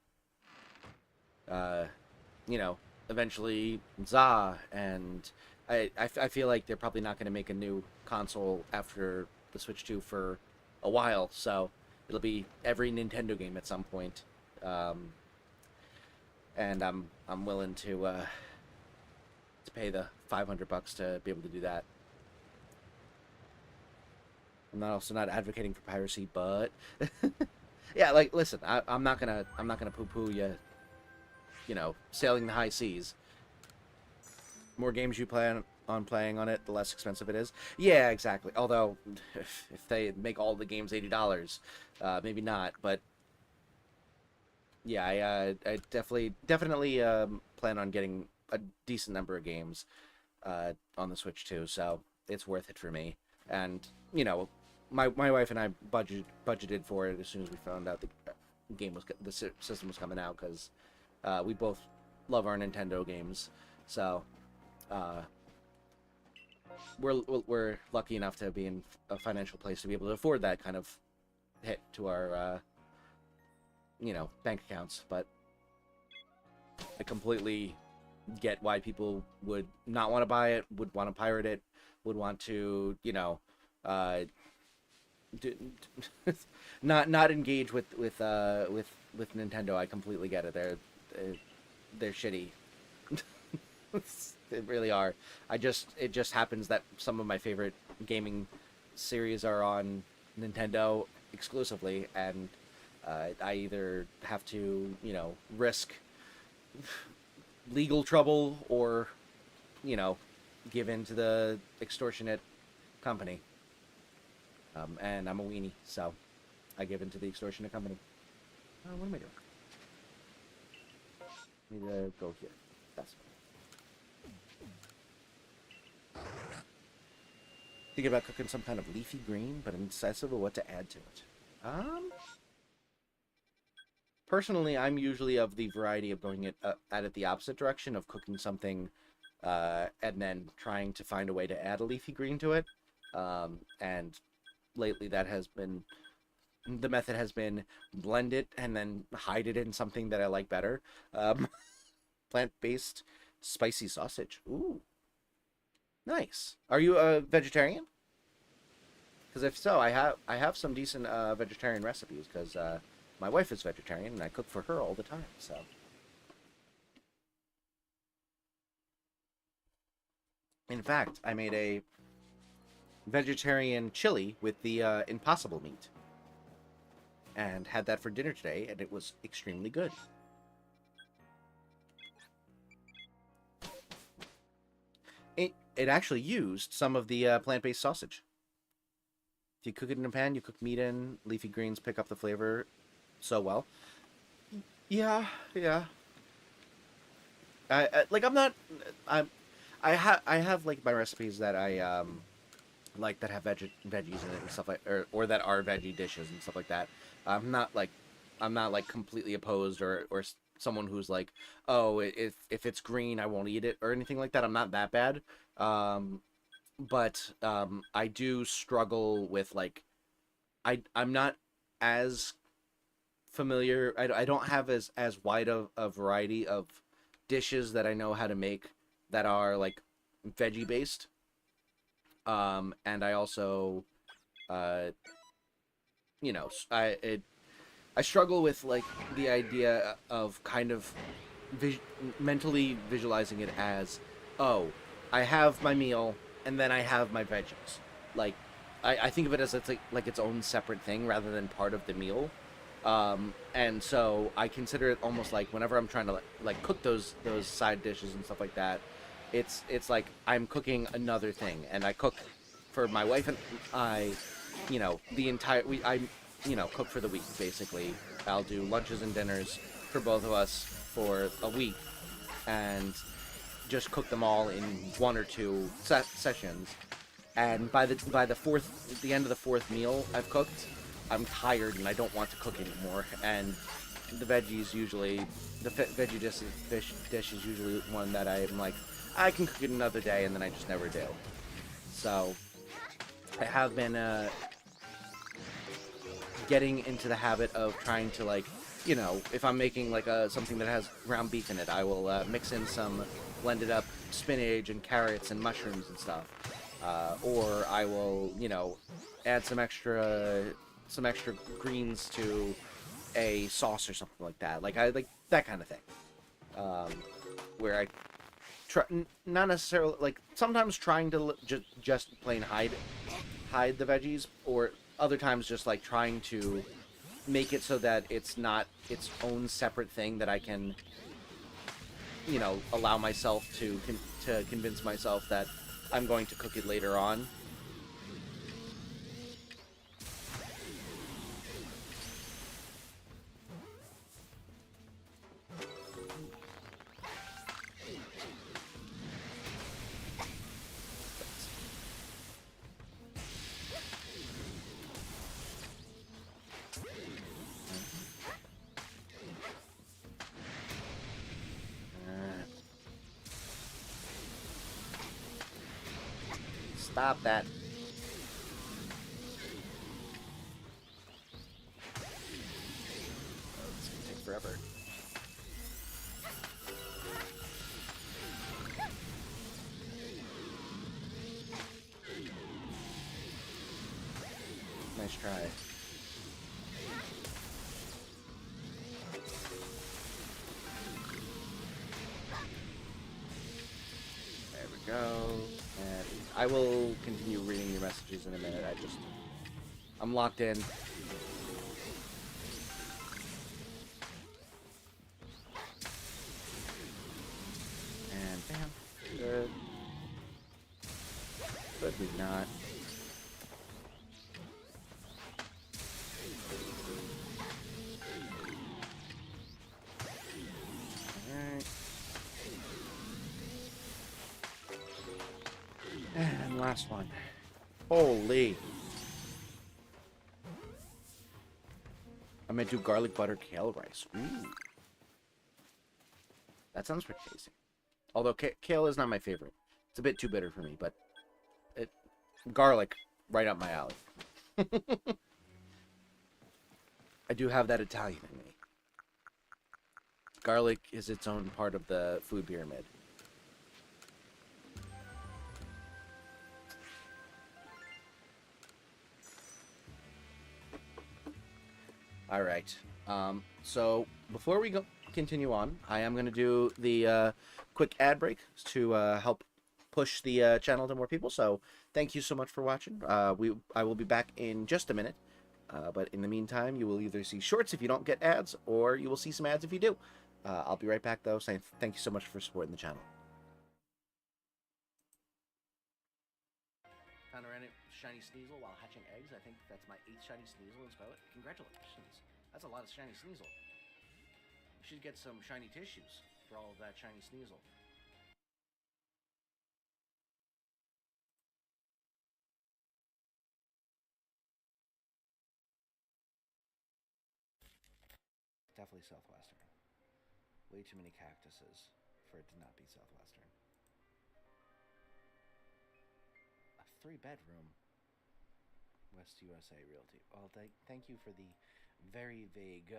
you know, eventually ZA, and I feel like they're probably not going to make a new console after the Switch 2 for a while, so it'll be every Nintendo game at some point. And I'm willing to pay the $500 to be able to do that. I'm also not advocating for piracy, but yeah, like listen, I'm not gonna poo-poo you. You know, sailing the high seas. More games you plan on playing on it, the less expensive it is. Yeah, exactly. Although, if they make all the games $80, maybe not. But yeah, I definitely plan on getting a decent number of games on the Switch too. So it's worth it for me. And you know, my wife and I budgeted for it as soon as we found out the system was coming out, because we both love our Nintendo games, so we're lucky enough to be in a financial place to be able to afford that kind of hit to our you know, bank accounts. But I completely get why people would not want to buy it, would want to pirate it, would want to, you know, not engage with Nintendo. I completely get it. They're shitty. They really are. It just happens that some of my favorite gaming series are on Nintendo exclusively, and I either have to, you know, risk legal trouble or, you know, give in to the extortionate company. And I'm a weenie, so I give in to the extortionate company. What am I doing? I need to go here. That's fine. Thinking about cooking some kind of leafy green, but indecisive of what to add to it. Personally, I'm usually of the variety of going at it the opposite direction, of cooking something and then trying to find a way to add a leafy green to it. And lately the method has been blend it and then hide it in something that I like better. Plant-based spicy sausage. Ooh. Nice. Are you a vegetarian? Because if so, I have some decent vegetarian recipes, because my wife is vegetarian and I cook for her all the time, so. In fact, I made a vegetarian chili with the impossible meat, and had that for dinner today, and it was extremely good. It actually used some of the plant-based sausage. If you cook it in a pan, you cook meat in, leafy greens pick up the flavor so well. Yeah, yeah. Like I have like my recipes that I like that have veggies in it and stuff like, or that are veggie dishes and stuff like that. I'm not like completely opposed or someone who's like, oh, if it's green, I won't eat it or anything like that. I'm not that bad. Um, but I do struggle with like I'm not as familiar. I don't have as wide of a variety of dishes that I know how to make that are like veggie based. And I also uh you know I struggle with like the idea of kind of vis- mentally visualizing it as, oh, I have my meal and then I have my veggies. Like, I think of it as it's like its own separate thing rather than part of the meal. And so I consider it almost like whenever I'm trying to like cook those side dishes and stuff like that, it's like I'm cooking another thing, and I cook for my wife and I, the entire we I, cook for the week basically. I'll do lunches and dinners for both of us for a week, and just cook them all in one or two sessions. And the end of the fourth meal I've cooked, I'm tired and I don't want to cook anymore. And the veggies usually, veggie dish is usually one that I'm like, I can cook it another day, and then I just never do. So I have been getting into the habit of trying to like, if I'm making like something that has ground beef in it, I will mix in some blended up spinach and carrots and mushrooms and stuff. Or I will, add some extra greens to a sauce or something like that. Like I like that kind of thing. Um, where I try, not necessarily like sometimes trying to just plain hide the veggies, or other times just like trying to make it so that it's not its own separate thing that I can, allow myself to convince myself that I'm going to cook it later on. Stop that. It's gonna take forever. Nice try. There we go. And I will continue reading your messages in a minute. I'm locked in. And bam. Good. Could we not? Alright. And last one. Holy. I'm gonna do garlic butter kale rice. Ooh. That sounds pretty tasty. Although kale is not my favorite. It's a bit too bitter for me, but it garlic, right up my alley. I do have that Italian in me. Garlic is its own part of the food pyramid. All right. So before we continue on, I am going to do the quick ad break to help push the channel to more people. So thank you so much for watching. I will be back in just a minute. But in the meantime, you will either see shorts if you don't get ads, or you will see some ads if you do. I'll be right back, though, saying thank you so much for supporting the channel. Found a random shiny Sneasel while hatching eggs. I think that's my 8th shiny Sneasel in Scarlet. Congratulations. That's a lot of shiny Sneasel. You should get some shiny tissues for all of that shiny Sneasel. definitely southwestern. Way too many cactuses for it to not be southwestern. A 3-bedroom. West USA Realty. Well, thank you for the very vague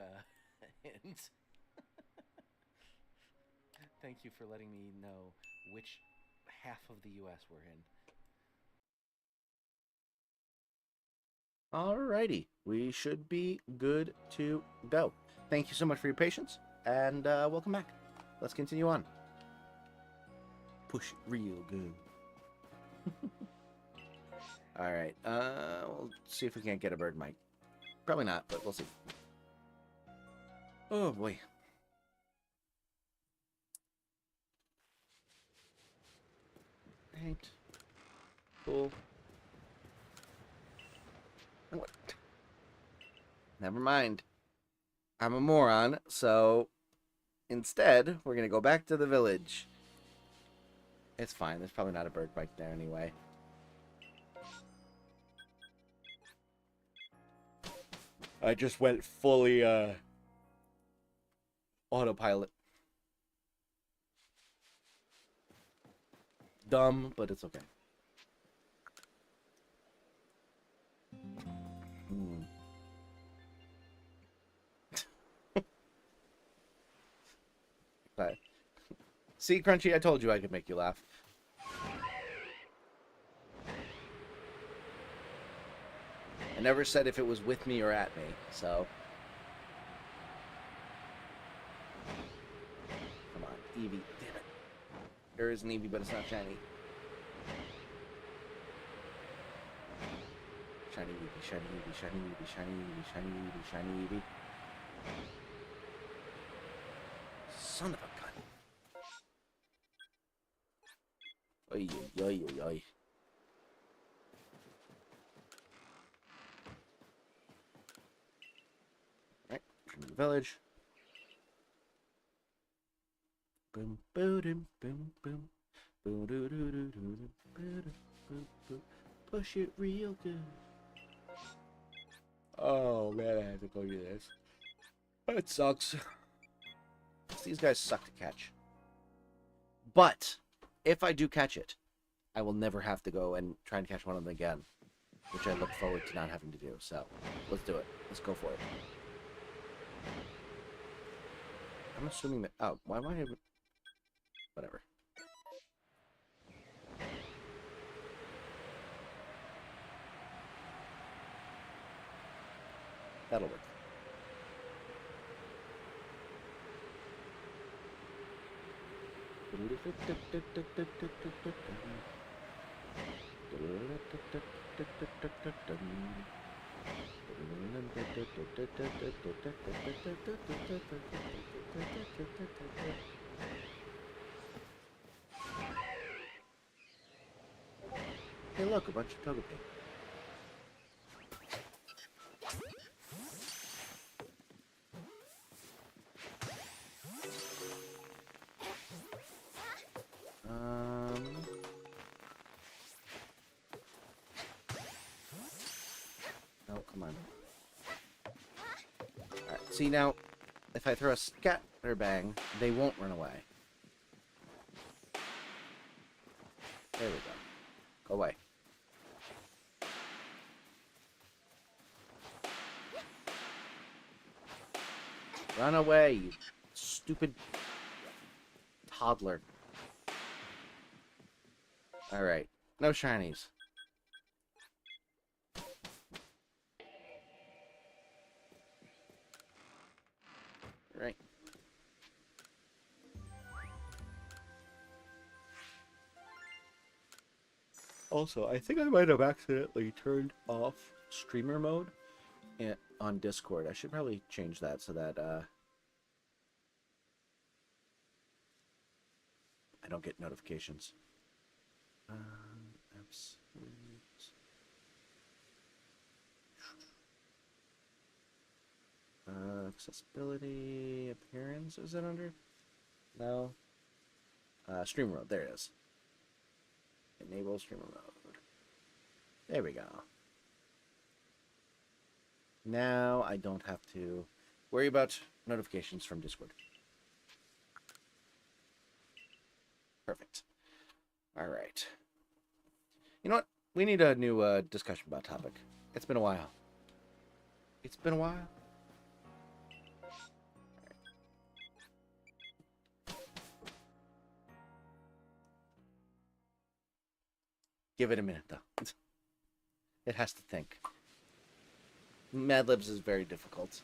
hint. Thank you for letting me know which half of the US we're in. Alrighty, we should be good to go. Thank you so much for your patience, and welcome back. Let's continue on. Push it real good. Alright, we'll see if we can't get a bird mic. Probably not, but we'll see. Oh boy. Right. Cool. What? Never mind. I'm a moron, so instead, we're gonna go back to the village. It's fine, there's probably not a bird mic there anyway. I just went fully, autopilot. Dumb, but it's okay. But, see, Crunchy, I told you I could make you laugh. I never said if it was with me or at me, so... Come on, Eevee. Damn it. There is an Eevee, but it's not shiny. Shiny Eevee, shiny Eevee, shiny Eevee, shiny Eevee, shiny Eevee, shiny Eevee. Son of a gun. Oi, oi, oi, oi. Alright, from the village. Boom, boom, boom, boom. Boom, doo, doo, doo, doo, boom, boom, boom. Push it real good. Oh man, I have to go do this. That sucks. These guys suck to catch. But if I do catch it, I will never have to go and try and catch one of them again, which I look forward to not having to do. So let's do it. Let's go for it. I'm assuming that. Oh, why am I? Whatever. That'll work. Hey, look, a bunch of Togepi. No, come on. Alright, see now, if I throw a Scatterbang, they won't run away. There we go. Go away. Run away, you stupid toddler. Alright, no shinies. Right. Also, I think I might have accidentally turned off streamer mode on Discord. I should probably change that so that I don't get notifications. Accessibility, appearance, is it under? No. Stream mode, there it is. Enable streamer mode. There we go. Now I don't have to Worry about notifications from Discord. Perfect. All right. You know what? We need a new discussion about topic. It's been a while. It's been a while. Give it a minute, though. It has to think. Mad Libs is very difficult.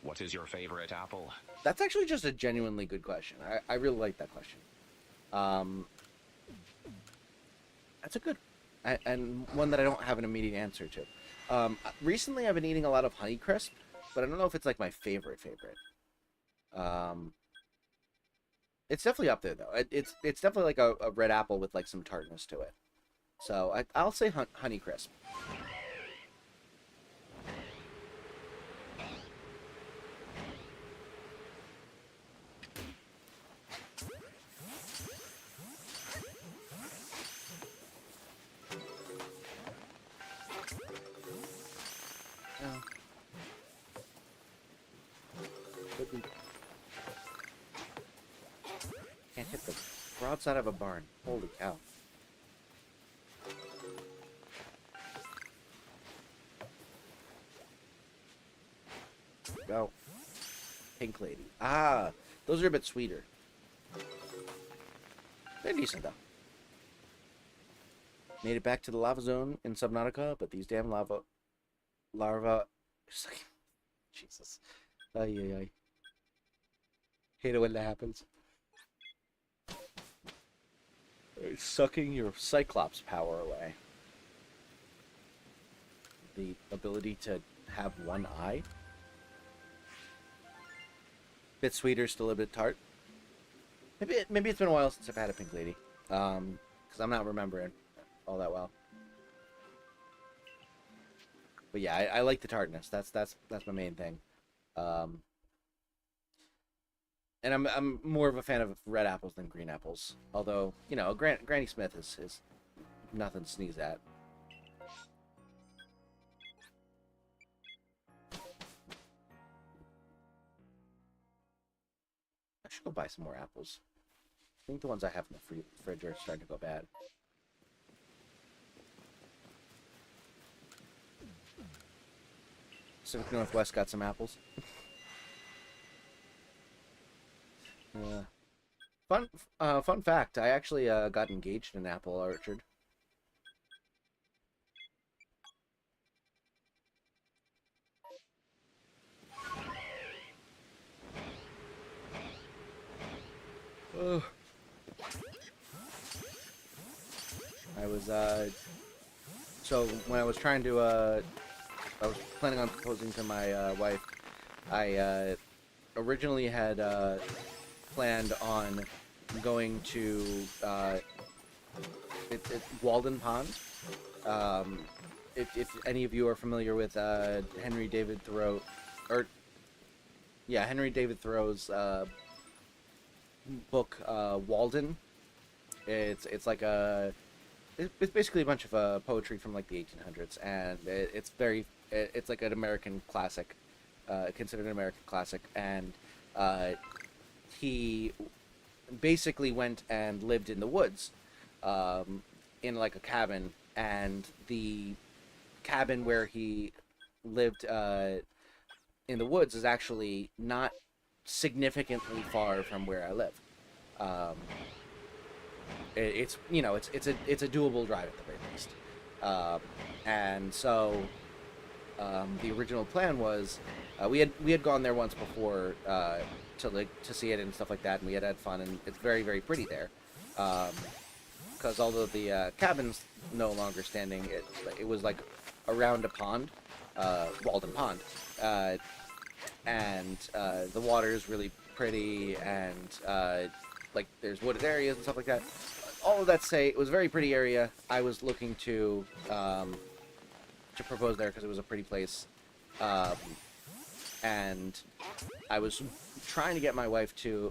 What is your favorite apple? That's actually just a genuinely good question. I really like that question. That's a good... and one that I don't have an immediate answer to. Recently, I've been eating a lot of Honeycrisp, but I don't know if it's, like, my favorite. It's definitely up there, though. It's definitely like a red apple with, like, some tartness to it. So, I'll say Honeycrisp. Can't hit the broadside of a barn. Holy cow. Go. Pink lady. Ah, those are a bit sweeter. They're decent, though. Made it back to the lava zone in Subnautica, but these damn larva... Jesus. Ay, ay, ay. Hate it when that happens. It's sucking your Cyclops power away. The ability to have one eye. Bit sweeter, still a bit tart. Maybe it's been a while since I've had a pink lady. Because I'm not remembering all that well. But yeah, I like the tartness. That's my main thing. And I'm more of a fan of red apples than green apples. Although, you know, Granny Smith is nothing to sneeze at. I should go buy some more apples. I think the ones I have in the fridge are starting to go bad. Pacific Northwest got some apples. Fun fact, I actually got engaged in an apple orchard. Ugh. I was so when I was trying to I was planning on proposing to my wife. I originally had planned on going to Walden Pond. If any of you are familiar with Henry David Thoreau, Henry David Thoreau's book Walden. It's like it's basically a bunch of poetry from like the 1800s, and it's like an American classic, considered an American classic, and he basically went and lived in the woods, in like a cabin, and the cabin where he lived in the woods is actually not significantly far from where I live. It's a doable drive at the very least, and so the original plan was we had gone there once before to see it and stuff like that, and we had fun, and it's very, very pretty there, because although the cabin's no longer standing, it was like around a pond, Walden Pond, and the water is really pretty, and like there's wooded areas and stuff like that. All of that to say, it was a very pretty area. I was looking to propose there because it was a pretty place, and I was trying to get my wife to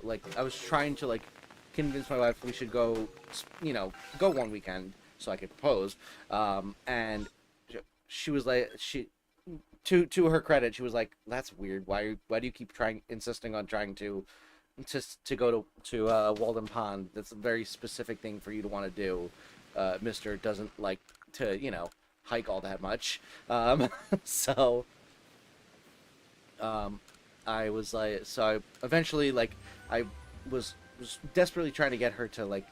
convince my wife we should go, go one weekend so I could propose, and she was like, to her credit, she was like, "That's weird. Why do you keep insisting on trying to go to Walden Pond? That's a very specific thing for you to want to do. Mister doesn't like to, hike all that much." So I was like, so I eventually, like, I was desperately trying to get her to, like,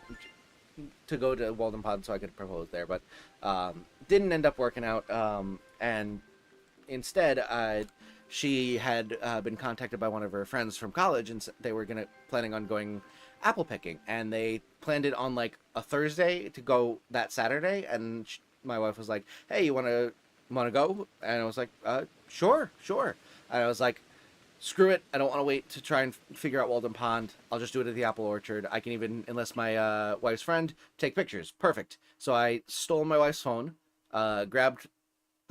to go to Walden Pond so I could propose there, but didn't end up working out. And instead, she had been contacted by one of her friends from college, and they were planning on going apple picking, and they planned it on, like, a Thursday to go that Saturday. And my wife was like, "Hey, you want to go?" And I was like, "Sure." And I was like, "Screw it. I don't want to wait to try and figure out Walden Pond. I'll just do it at the apple orchard. I can even enlist my wife's friend, take pictures. Perfect." So I stole my wife's phone, grabbed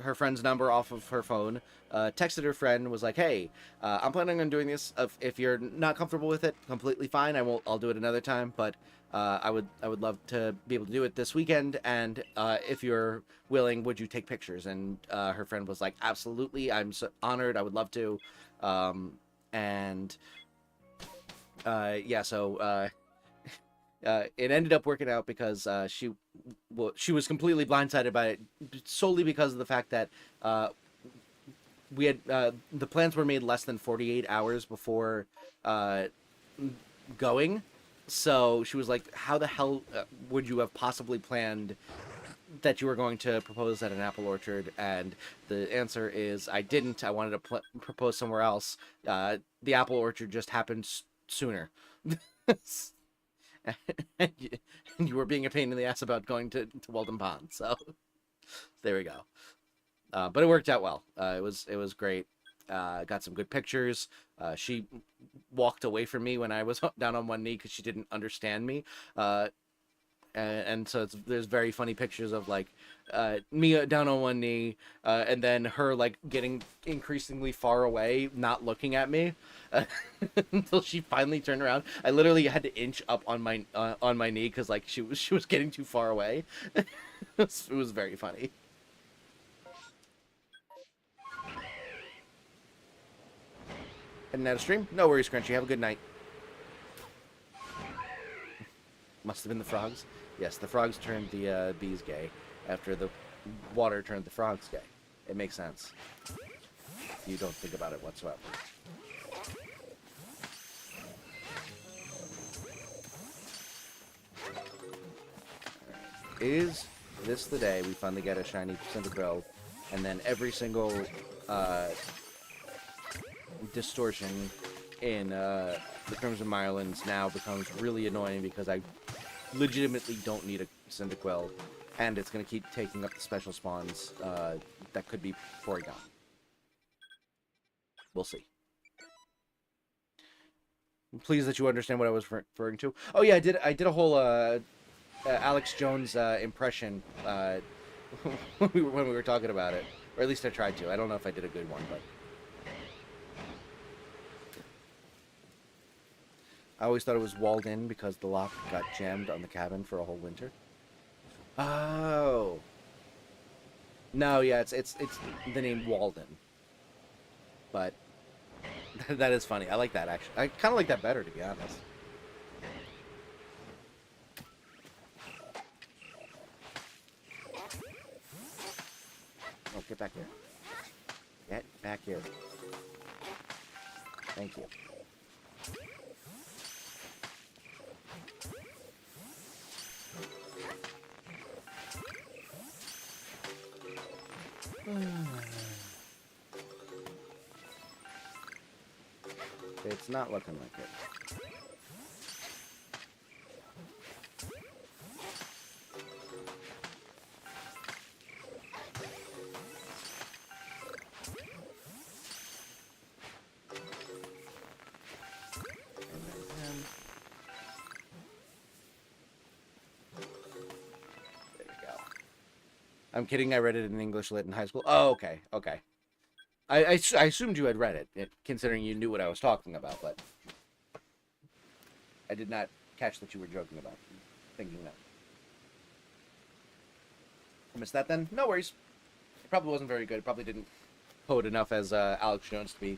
her friend's number off of her phone, texted her friend, was like, "Hey, I'm planning on doing this. If you're not comfortable with it, completely fine. I'll do it another time, but I would love to be able to do it this weekend. And if you're willing, would you take pictures?" And her friend was like, "Absolutely. I'm so honored. I would love to." And yeah, so it ended up working out because she was completely blindsided by it, solely because of the fact that we had the plans were made less than 48 hours before going. So she was like, "How the hell would you have possibly planned that you were going to propose at an apple orchard?" And the answer is, I didn't. I wanted to propose somewhere else. The apple orchard just happened sooner. And you were being a pain in the ass about going to Walden Pond. So there we go. But it worked out well. It was great. Got some good pictures. She walked away from me when I was down on one knee because she didn't understand me. And so there's very funny pictures of, like, me down on one knee, and then her, like, getting increasingly far away, not looking at me, until she finally turned around. I literally had to inch up on my knee because, like, she was getting too far away. It was very funny. Heading out of stream? No worries, Crunchy. Have a good night. Must have been the frogs. Yes, the frogs turned the bees gay after the water turned the frogs gay. It makes sense. You don't think about it whatsoever. Is this the day we finally get a shiny Cyndaquil, and then every single distortion in the Crimson Mylands now becomes really annoying because I legitimately don't need a Cyndaquil, and it's going to keep taking up the special spawns that could be Porygon. We'll see. I'm pleased that you understand what I was referring to. Oh yeah, I did a whole Alex Jones impression when we were talking about it, or at least I tried to. I don't know if I did a good one, but I always thought it was walled in because the lock got jammed on the cabin for a whole winter. Oh. No, yeah, it's the name Walden. But that is funny. I like that, actually. I kind of like that better, to be honest. Oh, get back here. Get back here. Thank you. It's not looking like it. I'm kidding, I read it in English Lit in high school. Oh, okay, okay. I assumed you had read it, considering you knew what I was talking about, but I did not catch that you were joking about thinking that. I missed that then? No worries. It probably wasn't very good. It probably didn't code enough as Alex Jones to be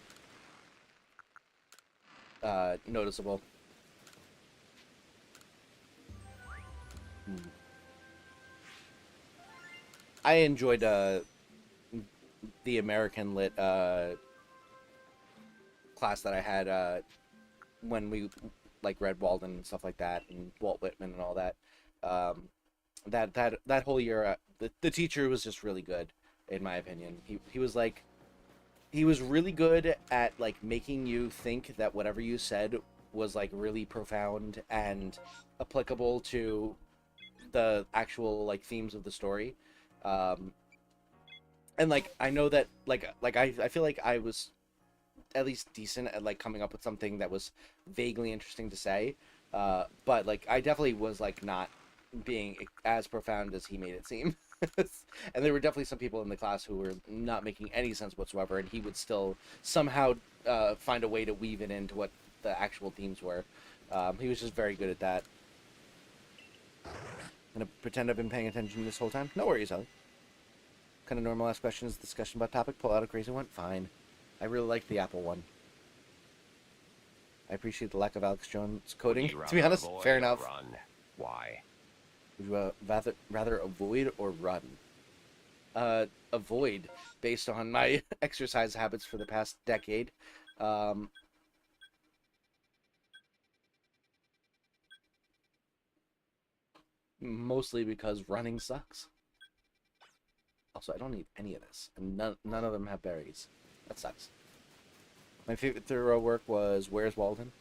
noticeable. I enjoyed the American Lit class that I had when we like read Walden and stuff like that, and Walt Whitman and all that. That whole year, the teacher was just really good, in my opinion. He was like, he was really good at like making you think that whatever you said was like really profound and applicable to the actual like themes of the story. And like I know that I feel like I was at least decent at like coming up with something that was vaguely interesting to say, but like I definitely was like not being as profound as he made it seem. And there were definitely some people in the class who were not making any sense whatsoever, and he would still somehow find a way to weave it into what the actual themes were. He was just very good at that. I'm gonna pretend I've been paying attention this whole time. No worries, Ellie. Kind of normal ask questions, discussion about topic, pull out a crazy one. Fine. I really like the Apple one. I appreciate the lack of Alex Jones coding. To be honest, fair enough. Run. Why? Would you rather avoid or run? Avoid, based on my exercise habits for the past decade. Mostly because running sucks. Also, I don't need any of this, and none of them have berries. That sucks. My favorite thorough work was Where's Walden?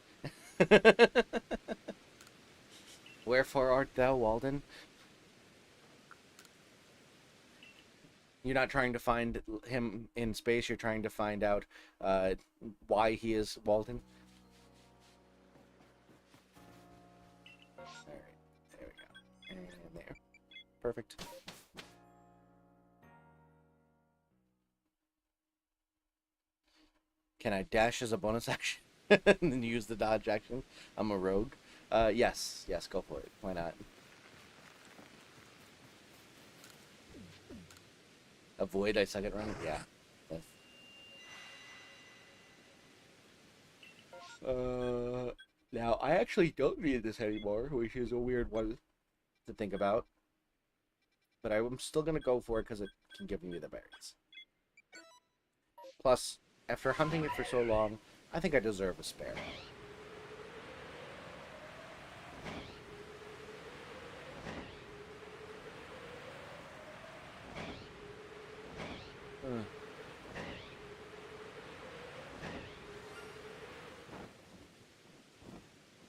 Wherefore art thou, Walden? You're not trying to find him in space, you're trying to find out why he is Walden. Alright, there we go. And there. Perfect. Can I dash as a bonus action and then use the dodge action? I'm a rogue. Yes, go for it. Why not? Avoid, I suck at running? Yeah. Yes. Now, I actually don't need this anymore, which is a weird one to think about. But I'm still going to go for it because it can give me the berries. Plus, after hunting it for so long, I think I deserve a spare.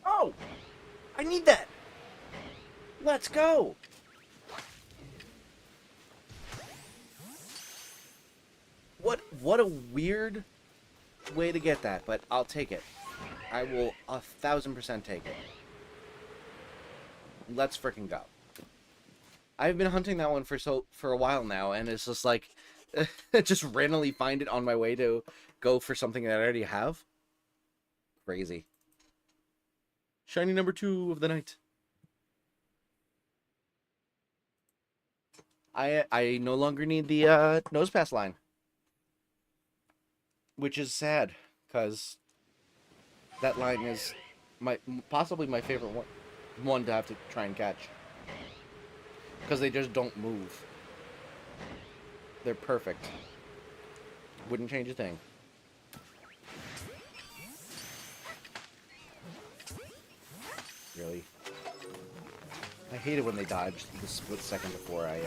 Oh! I need that! Let's go! What a weird way to get that, but I'll take it. I will 1000% take it. Let's freaking go. I've been hunting that one for a while now, and it's just like just randomly find it on my way to go for something that I already have. Crazy. Shiny number 2 of the night. I no longer need the nose pass line. Which is sad, because that line is possibly my favorite one to have to try and catch. Because they just don't move. They're perfect. Wouldn't change a thing. Really. I hate it when they dodge the split second before I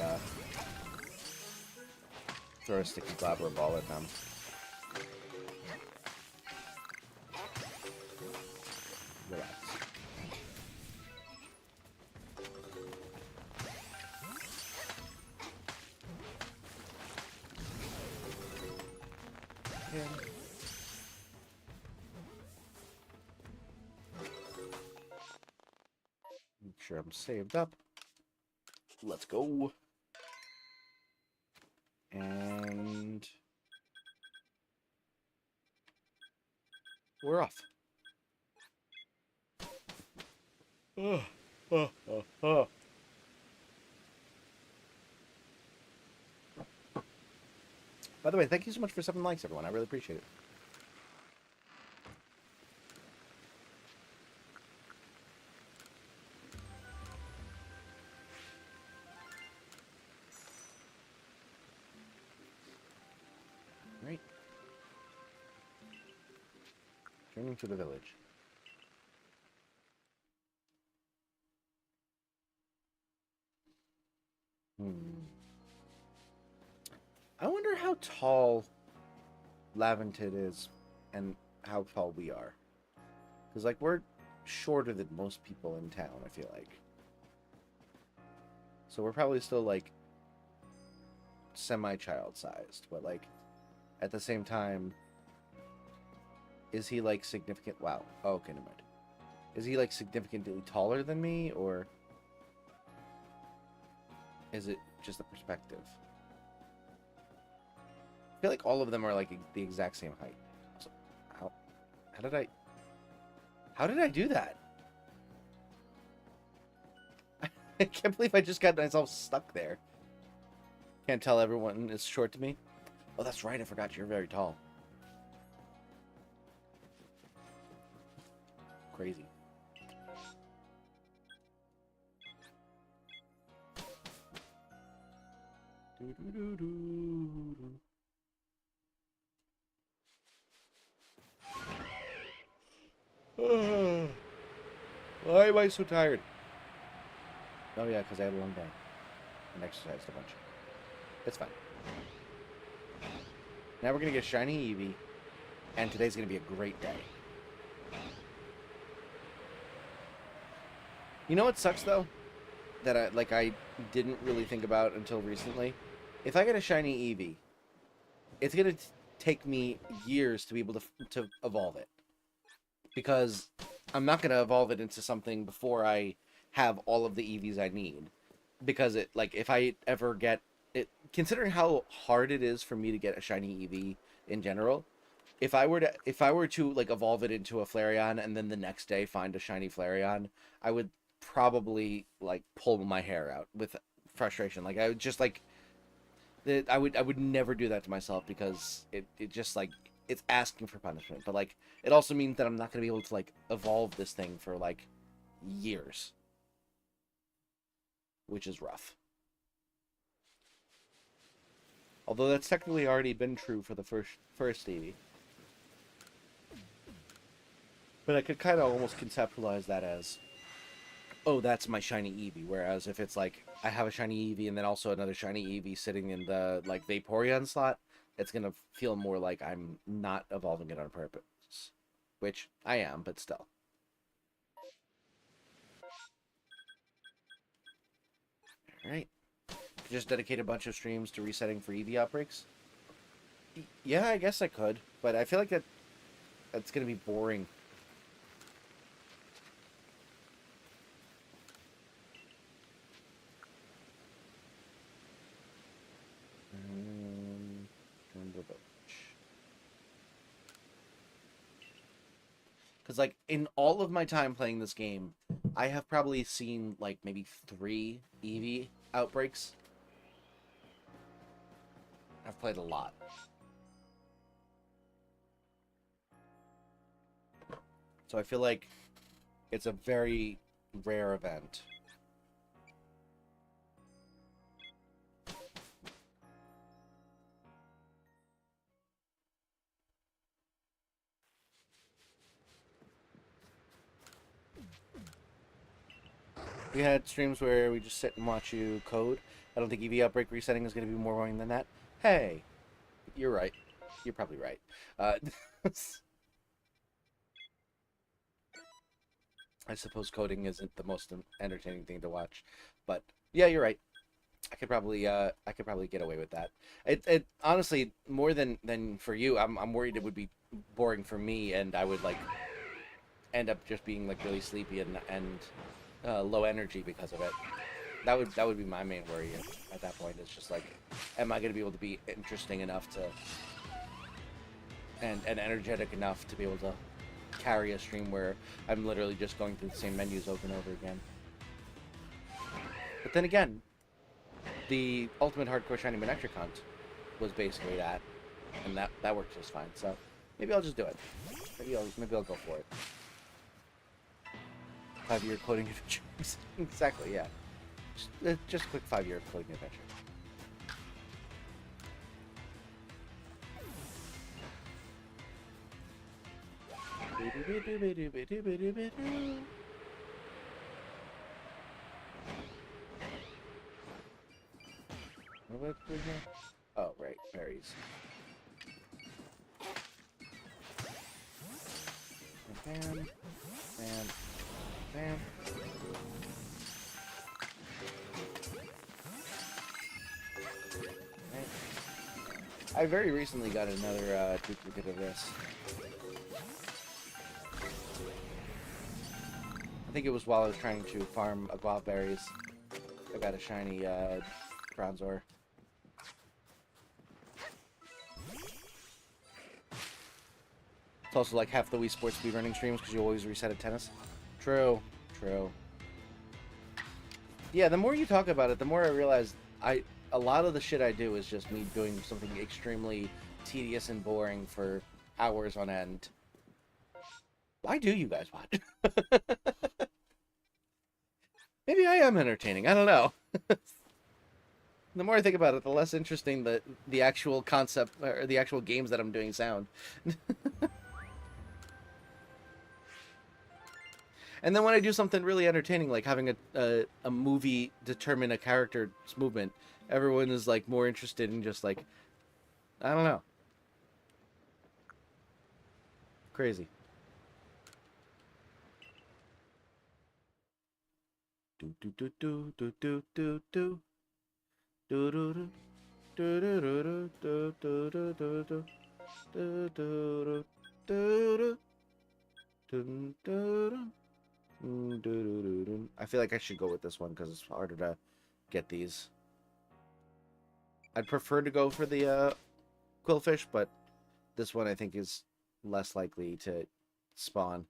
throw a sticky blabber ball at them. Relax. Yeah. Make sure I'm saved up. Let's go. And we're off. By the way, thank you so much for 7 likes, everyone. I really appreciate it. Right. Journey to the village. I wonder how tall Laventid is and how tall we are. Because, like, we're shorter than most people in town, I feel like. So we're probably still, like, semi-child sized. But, like, at the same time, is he, like, significant? Wow. Oh, okay, never mind. Is he, like, significantly taller than me, or is it just the perspective? I feel like all of them are like the exact same height. So how did I do that? I can't believe I just got myself stuck there. Can't tell everyone is short to me. Oh, that's right. I forgot you're very tall. Crazy. Why am I so tired? Oh yeah, because I had a long day and exercised a bunch. It's fine. Now we're gonna get shiny Eevee, and today's gonna be a great day. You know what sucks though? That I didn't really think about until recently. If I get a shiny Eevee, it's gonna take me years to be able to evolve it, because I'm not gonna evolve it into something before I have all of the Eevees I need. Because it, like, if I ever get it, considering how hard it is for me to get a shiny Eevee in general, if I were to like evolve it into a Flareon and then the next day find a shiny Flareon, I would probably like pull my hair out with frustration. Like, I would just like I would never do that to myself, because it just like, it's asking for punishment. But like, it also means that I'm not gonna be able to like evolve this thing for like years, which is rough. Although that's technically already been true for the first Eevee. But I could kind of almost conceptualize that as, oh, that's my shiny Eevee. Whereas if it's like, I have a shiny Eevee and then also another shiny Eevee sitting in the like Vaporeon slot, it's gonna feel more like I'm not evolving it on purpose. Which I am, but still. Alright. Just dedicate a bunch of streams to resetting for Eevee outbreaks? Yeah, I guess I could. But I feel like that's gonna be boring. Because, like, in all of my time playing this game, I have probably seen, like, maybe 3 Eevee outbreaks. I've played a lot. So I feel like it's a very rare event. We had streams where we just sit and watch you code. I don't think EV Outbreak resetting is going to be more boring than that. Hey, you're right. You're probably right. I suppose coding isn't the most entertaining thing to watch, but yeah, you're right. I could probably get away with that. It honestly, more than for you, I'm worried it would be boring for me, and I would like end up just being like really sleepy and low energy because of it. That would be my main worry at that point. It's just like, am I going to be able to be interesting enough to and energetic enough to be able to carry a stream where I'm literally just going through the same menus over and over again. But then again, the Ultimate Hardcore Shiny Electric Hunt was basically that. and that worked just fine. So maybe I'll just do it. Maybe I'll go for it. 5-year coding adventure. Exactly, yeah. Just a quick 5-year coding adventure. Oh, right, berries. Bam, bam, bam. I very recently got another duplicate of this. I think it was while I was trying to farm guava berries. I got a shiny Bronzor. It's also like half the Wii Sports speedrunning streams because you always reset at tennis. True, true. Yeah, the more you talk about it, the more I realize a lot of the shit I do is just me doing something extremely tedious and boring for hours on end. Why do you guys watch? Maybe I am entertaining. I don't know. The more I think about it, the less interesting the actual concept or the actual games that I'm doing sound. And then when I do something really entertaining, like having a movie determine a character's movement, everyone is like more interested in just like, I don't know. Crazy. Do do do do do do do do do do do do do do do do do do do do. I feel like I should go with this one because it's harder to get these. I'd prefer to go for the quillfish, but this one I think is less likely to spawn.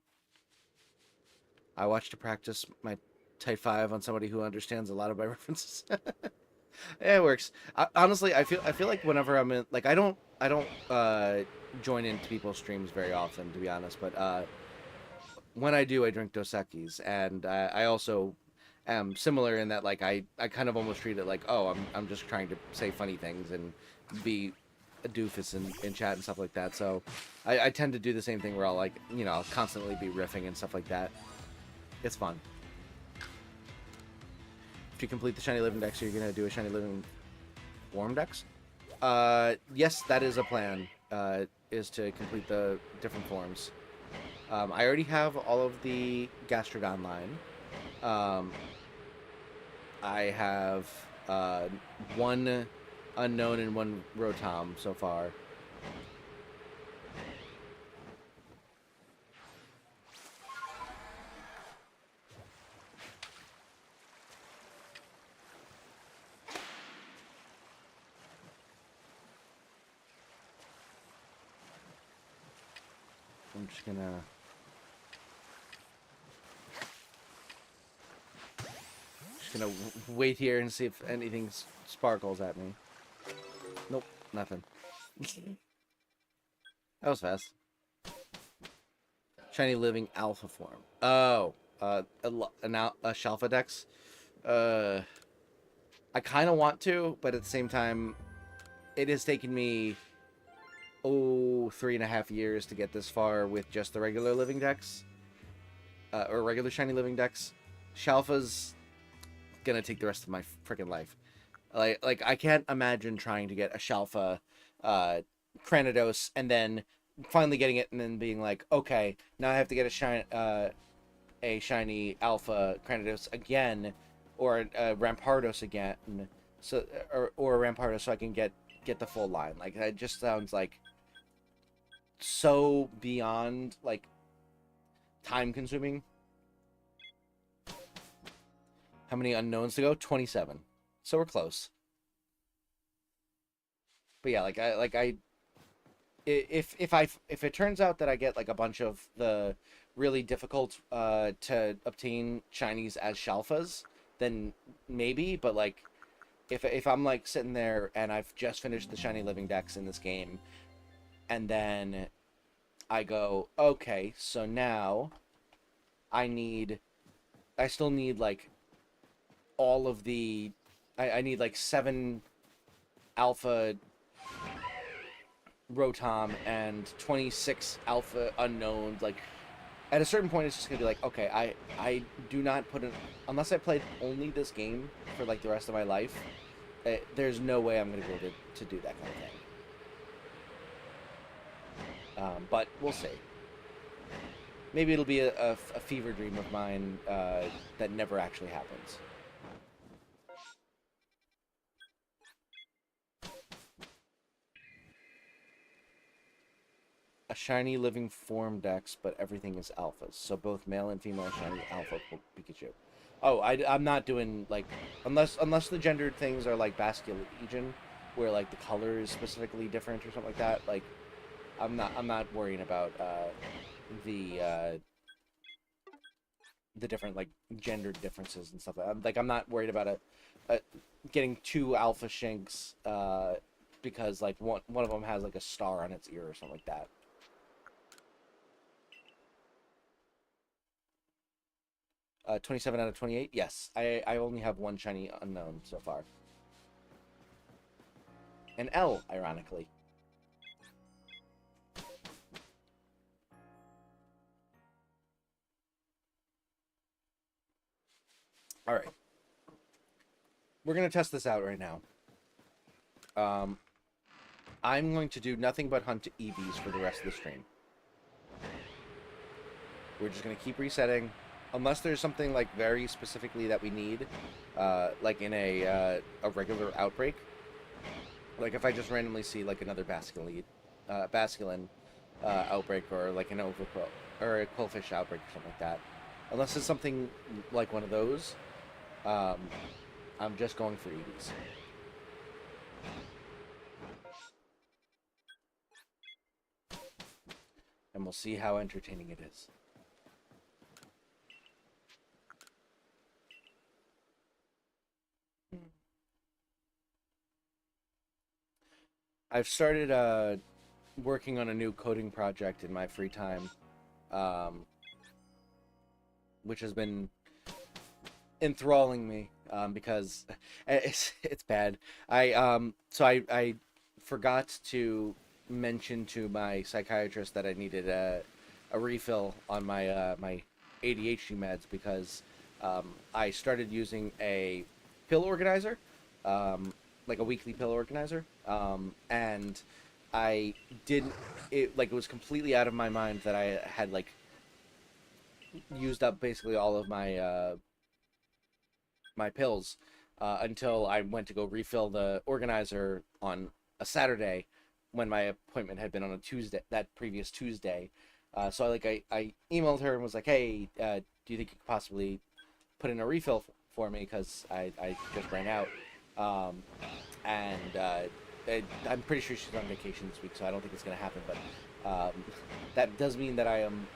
I watched to practice my Type 5 on somebody who understands a lot of my references. Yeah, it works. Honestly, I feel like whenever I'm in, like I don't join into people's streams very often, to be honest, but when I do, I drink Dos Equis, and I also am similar in that, like, I kind of almost treat it like, oh, I'm just trying to say funny things and be a doofus in chat and stuff like that. So I tend to do the same thing where I'll, like, you know, I'll constantly be riffing and stuff like that. It's fun. If you complete the Shiny Living Dex, you're going to do a Shiny Living Form Dex? Yes, that is a plan, is to complete the different forms. I already have all of the Gastrodon line. I have one Unknown and one Rotom so far. I'm just gonna wait here and see if anything sparkles at me. Nope, nothing. That was fast. Shiny Living Alpha form. Oh, a Shalfa Dex. I kind of want to, but at the same time, it has taken me 3.5 years to get this far with just the regular Living Dex, or regular Shiny Living Dex. Shalfa's gonna take the rest of my freaking life. Like I can't imagine trying to get a Shalfa Cranidos and then finally getting it and then being like, okay, now I have to get a shiny Alpha Cranidos again, or a Rampardos again, so or a Rampardos so I can get the full line. Like that just sounds like so beyond like time consuming. How many unknowns to go? 27. So we're close. But yeah, if it turns out that I get like a bunch of the really difficult to obtain shinies as Shalfas, then maybe. But like if I'm like sitting there and I've just finished the Shiny Living Dex in this game, and then I go, okay, so now I still need like all of the, I need like 7 alpha Rotom and 26 alpha unknowns. Like, at a certain point, it's just gonna be like, okay, I do not put in, unless I played only this game for like the rest of my life, there's no way I'm gonna be able to do that kind of thing. But we'll see. Maybe it'll be a fever dream of mine that never actually happens. A shiny living form dex, but everything is alphas. So both male and female shiny alpha Pikachu. Oh, I'm not doing, like, unless the gendered things are like Basculegion, where like the color is specifically different or something like that. Like, I'm not worrying about the different like gendered differences and stuff. I'm not worried about getting 2 alpha Shinx because like one of them has like a star on its ear or something like that. 27 out of 28? Yes. I only have 1 shiny unknown so far. An L, ironically. Alright. We're going to test this out right now. I'm going to do nothing but hunt EVs for the rest of the stream. We're just going to keep resetting. Unless there's something like very specifically that we need, like in a regular outbreak. Like if I just randomly see like another Basculin outbreak, or like an Overquill or a Quillfish outbreak or something like that. Unless it's something like one of those, I'm just going for EVs. And we'll see how entertaining it is. I've started working on a new coding project in my free time, which has been enthralling me because it's bad. I forgot to mention to my psychiatrist that I needed a refill on my my ADHD meds because I started using a pill organizer. Like a weekly pill organizer, and I didn't. It was completely out of my mind that I had like used up basically all of my my pills until I went to go refill the organizer on a Saturday when my appointment had been on a Tuesday, that previous Tuesday. So I emailed her and was like, hey, do you think you could possibly put in a refill for me because I just ran out. I'm pretty sure she's on vacation this week, so I don't think it's going to happen, but that does mean that I am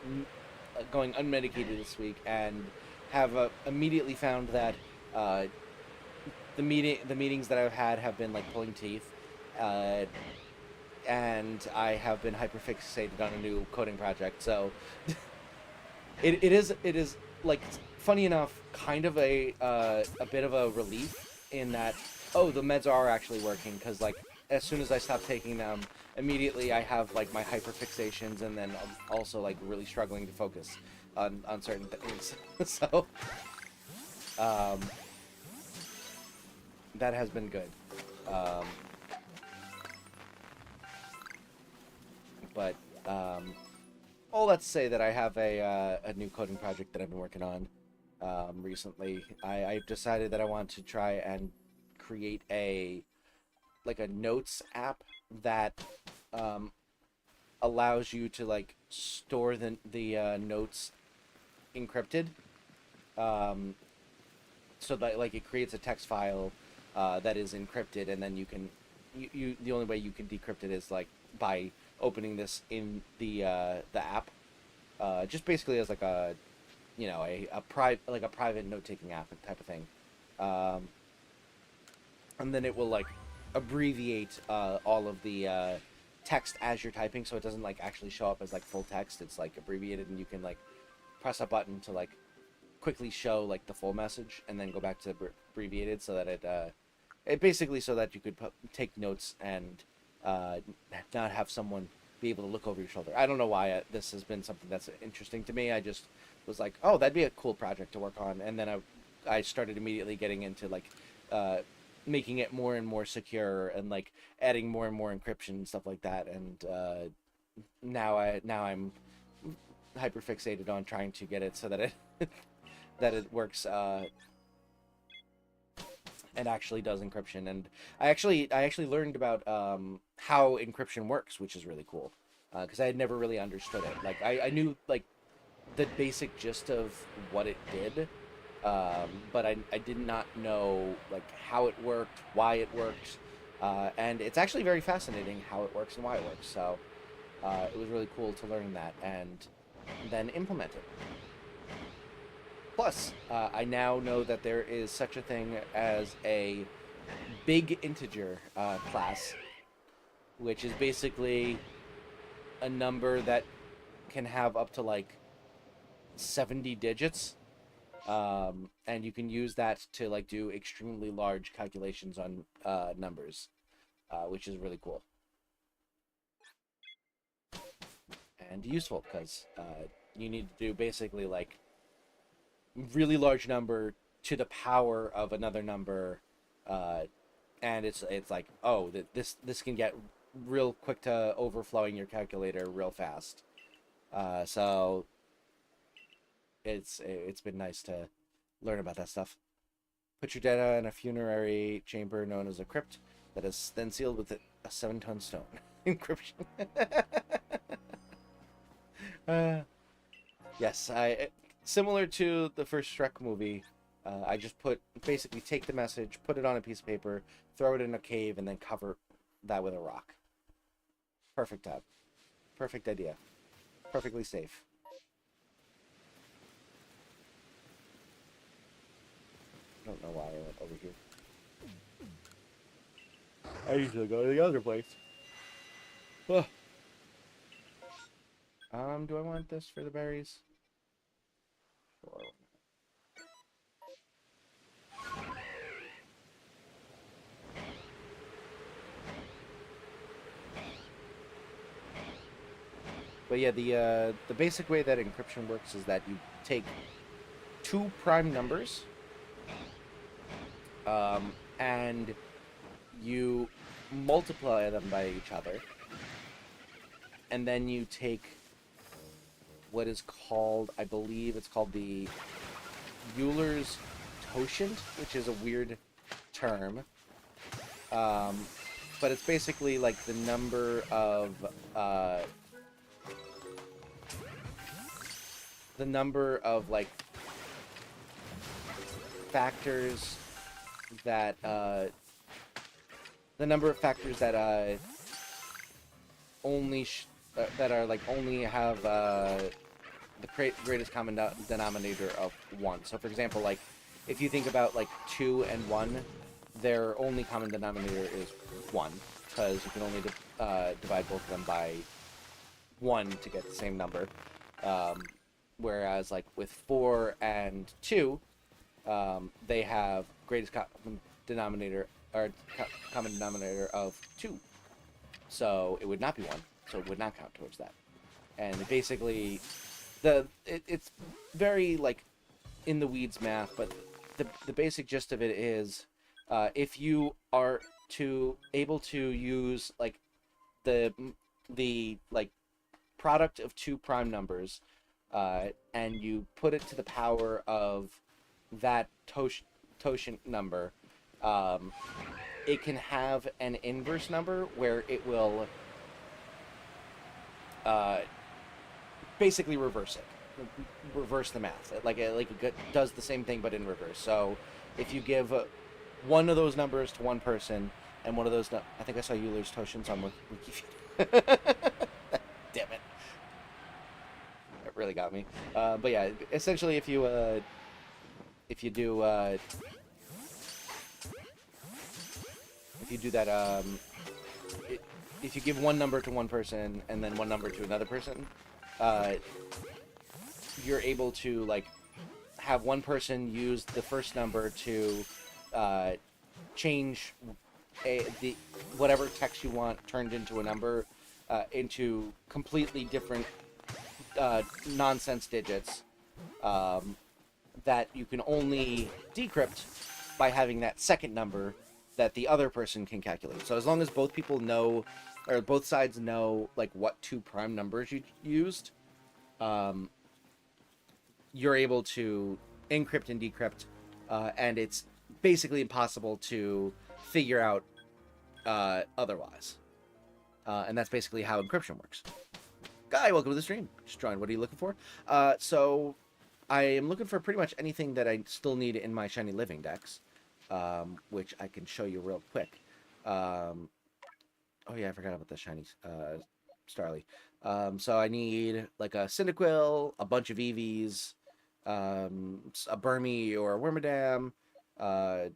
going unmedicated this week, and have immediately found that the meetings that I've had have been like pulling teeth, and I have been hyperfixated on a new coding project, so it is like, funny enough, kind of a bit of a relief in that, oh, the meds are actually working, because like as soon as I stop taking them, immediately I have like my hyperfixations, and then I'm also like really struggling to focus on certain things. So that has been good. But all that to say that I have a new coding project that I've been working on recently. I've decided that I want to try and create a notes app that allows you to like store the notes encrypted, so that like it creates a text file that is encrypted, and then you can the only way you can decrypt it is like by opening this in the app, just basically as like a private note-taking app type of thing, and then it will like abbreviate all of the text as you're typing, so it doesn't like actually show up as like full text. It's like abbreviated, and you can like press a button to like quickly show like the full message, and then go back to abbreviated, so that it basically so that you could take notes and not have someone be able to look over your shoulder. I don't know why this has been something that's interesting to me. I just was like, oh, that'd be a cool project to work on, and then I started immediately getting into like making it more and more secure, and like adding more and more encryption and stuff like that. And now I'm hyper fixated on trying to get it so that it that it works and actually does encryption. And I actually learned about how encryption works, which is really cool, because I had never really understood it. Like I knew like the basic gist of what it did, but I did not know like how it worked, why it worked, and it's actually very fascinating how it works and why it works. So it was really cool to learn that and then implement it. Plus, I now know that there is such a thing as a big integer class, which is basically a number that can have up to like 70 digits, and you can use that to like do extremely large calculations on numbers, which is really cool and useful, because you need to do basically like really large number to the power of another number, and it's like, oh, this can get real quick to overflowing your calculator real fast. So it's been nice to learn about that stuff. Put your data in a funerary chamber known as a crypt that is then sealed with a 7-ton stone. Encryption. Yes, similar to the first Shrek movie, I just basically take the message, put it on a piece of paper, throw it in a cave, and then cover that with a rock. Perfect tab. Perfect idea. Perfectly safe. I don't know why I went over here. I usually go to the other place. Ugh. Do I want this for the berries? Sure. But yeah, the basic way that encryption works is that you take two prime numbers, and you multiply them by each other, and then you take what is called, I believe it's called the Euler's quotient, which is a weird term, but it's basically like the number of like factors that only that are like only have the greatest common denominator of 1. So for example, like if you think about like 2 and 1, their only common denominator is 1, because you can only divide both of them by 1 to get the same number. Whereas like with 4 and 2, they have greatest common denominator of 2. So it would not be 1. So it would not count towards that. And basically, it's very like in the weeds math, but the basic gist of it is, if you are able to use like the like product of two prime numbers, and you put it to the power of that totient number, it can have an inverse number where it will basically reverse the math. Like it does the same thing but in reverse. So if you give one of those numbers to one person and one of those, I think I saw Euler's quotient on Wikipedia. Damn it. That really got me. But yeah, essentially if you do if you give one number to one person and then one number to another person, you're able to like have one person use the first number to change the whatever text you want turned into a number into completely different nonsense digits that you can only decrypt by having that second number that the other person can calculate. So as long as both people know, or both sides know, like what two prime numbers you used, you're able to encrypt and decrypt, and it's basically impossible to figure out otherwise. And that's basically how encryption works. Guy, welcome to the stream. Just joined. What are you looking for? So I am looking for pretty much anything that I still need in my Shiny Living Dex, which I can show you real quick. Oh yeah, I forgot about the Shiny Starly. So I need like a Cyndaquil, a bunch of Eevees, a Burmy or a Wormadam. I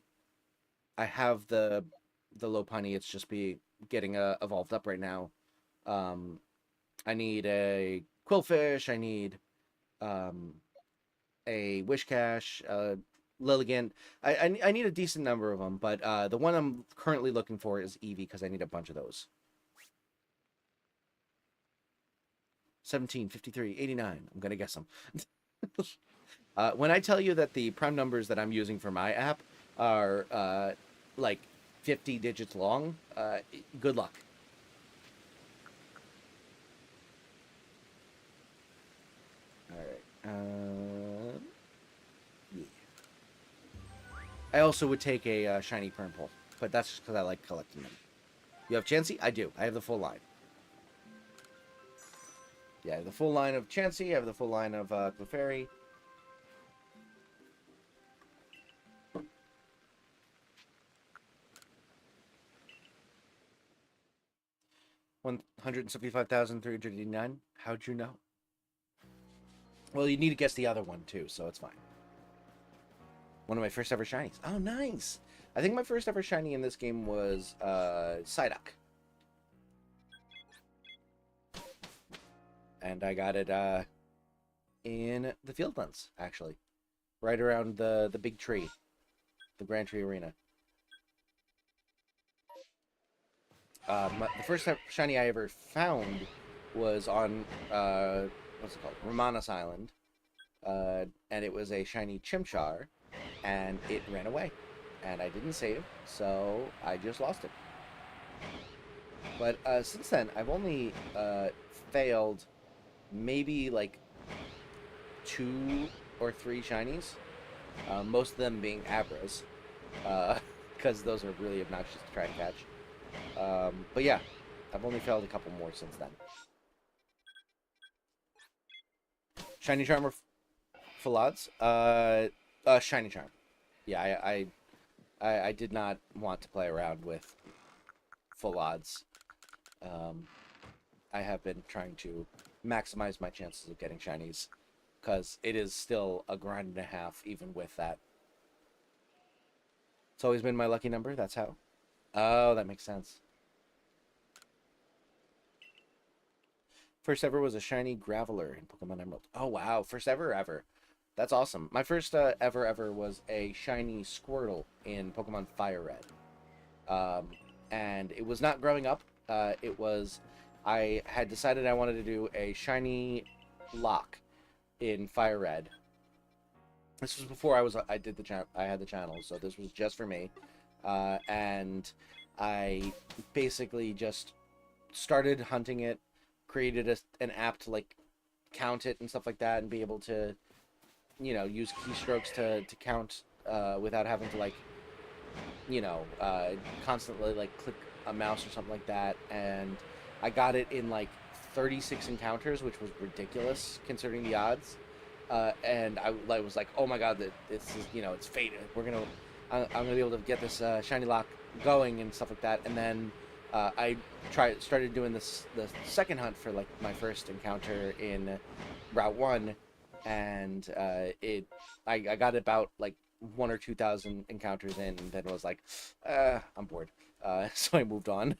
have the Lopunny. It's just getting evolved up right now. I need a Quillfish. I need a Wishcash, Lilligant. I need a decent number of them, but the one I'm currently looking for is Eevee because I need a bunch of those. 17, 53, 89. I'm going to guess them. When I tell you that the prime numbers that I'm using for my app are like 50 digits long, good luck. Alright. Yeah. I also would take a shiny Purple, but that's just because I like collecting them. You have Chansey? I do. I have the full line. Yeah, I have the full line of Chansey. I have the full line of Clefairy. $175,389. How'd you know? Well, you need to guess the other one too, so it's fine. One of my first ever shinies. Oh, nice! I think my first ever shiny in this game was Psyduck. And I got it in the Fieldlands, actually. Right around the big tree. The Grand Tree Arena. The first shiny I ever found was on, what's it called? Romanos Island. And it was a shiny Chimchar, and it ran away. And I didn't save, so I just lost it. But since then, I've only failed maybe like 2 or 3 shinies. Most of them being Abras, because those are really obnoxious to try and catch. But yeah, I've only failed a couple more since then. Shiny Charm or full odds? Shiny Charm. Yeah, I did not want to play around with full odds. I have been trying to maximize my chances of getting shinies, because it is still a grind and a half even with that. It's always been my lucky number, that's how. Oh, that makes sense. First ever was a shiny Graveler in Pokemon Emerald. Oh, wow. First ever. That's awesome. My first ever was a shiny Squirtle in Pokemon Fire Red. And it was not growing up. I had decided I wanted to do a shiny Lock in Fire Red. This was before I had the channel, so this was just for me. And I basically just started hunting it, created an app to like count it and stuff like that, and be able to, you know, use keystrokes to count without having to like, you know, constantly like click a mouse or something like that. And I got it in like 36 encounters, which was ridiculous considering the odds. And I was like, oh my god, this is, you know, it's fate. I'm gonna be able to get this shiny Lock going and stuff like that. And then I started doing the second hunt for like my first encounter in Route 1, and I got about like 1,000 or 2,000 encounters in, and then I was like, I'm bored. So I moved on.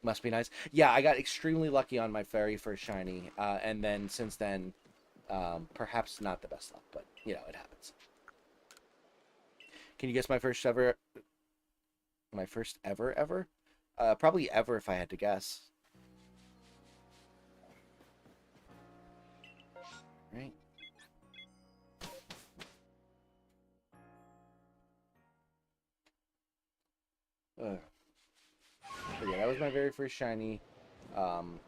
Must be nice. Yeah, I got extremely lucky on my very first shiny, and then since then, perhaps not the best luck, but you know, it happens. Can you guess my first ever? My first ever? Probably ever if I had to guess. Right. But yeah, that was my very first shiny. I'm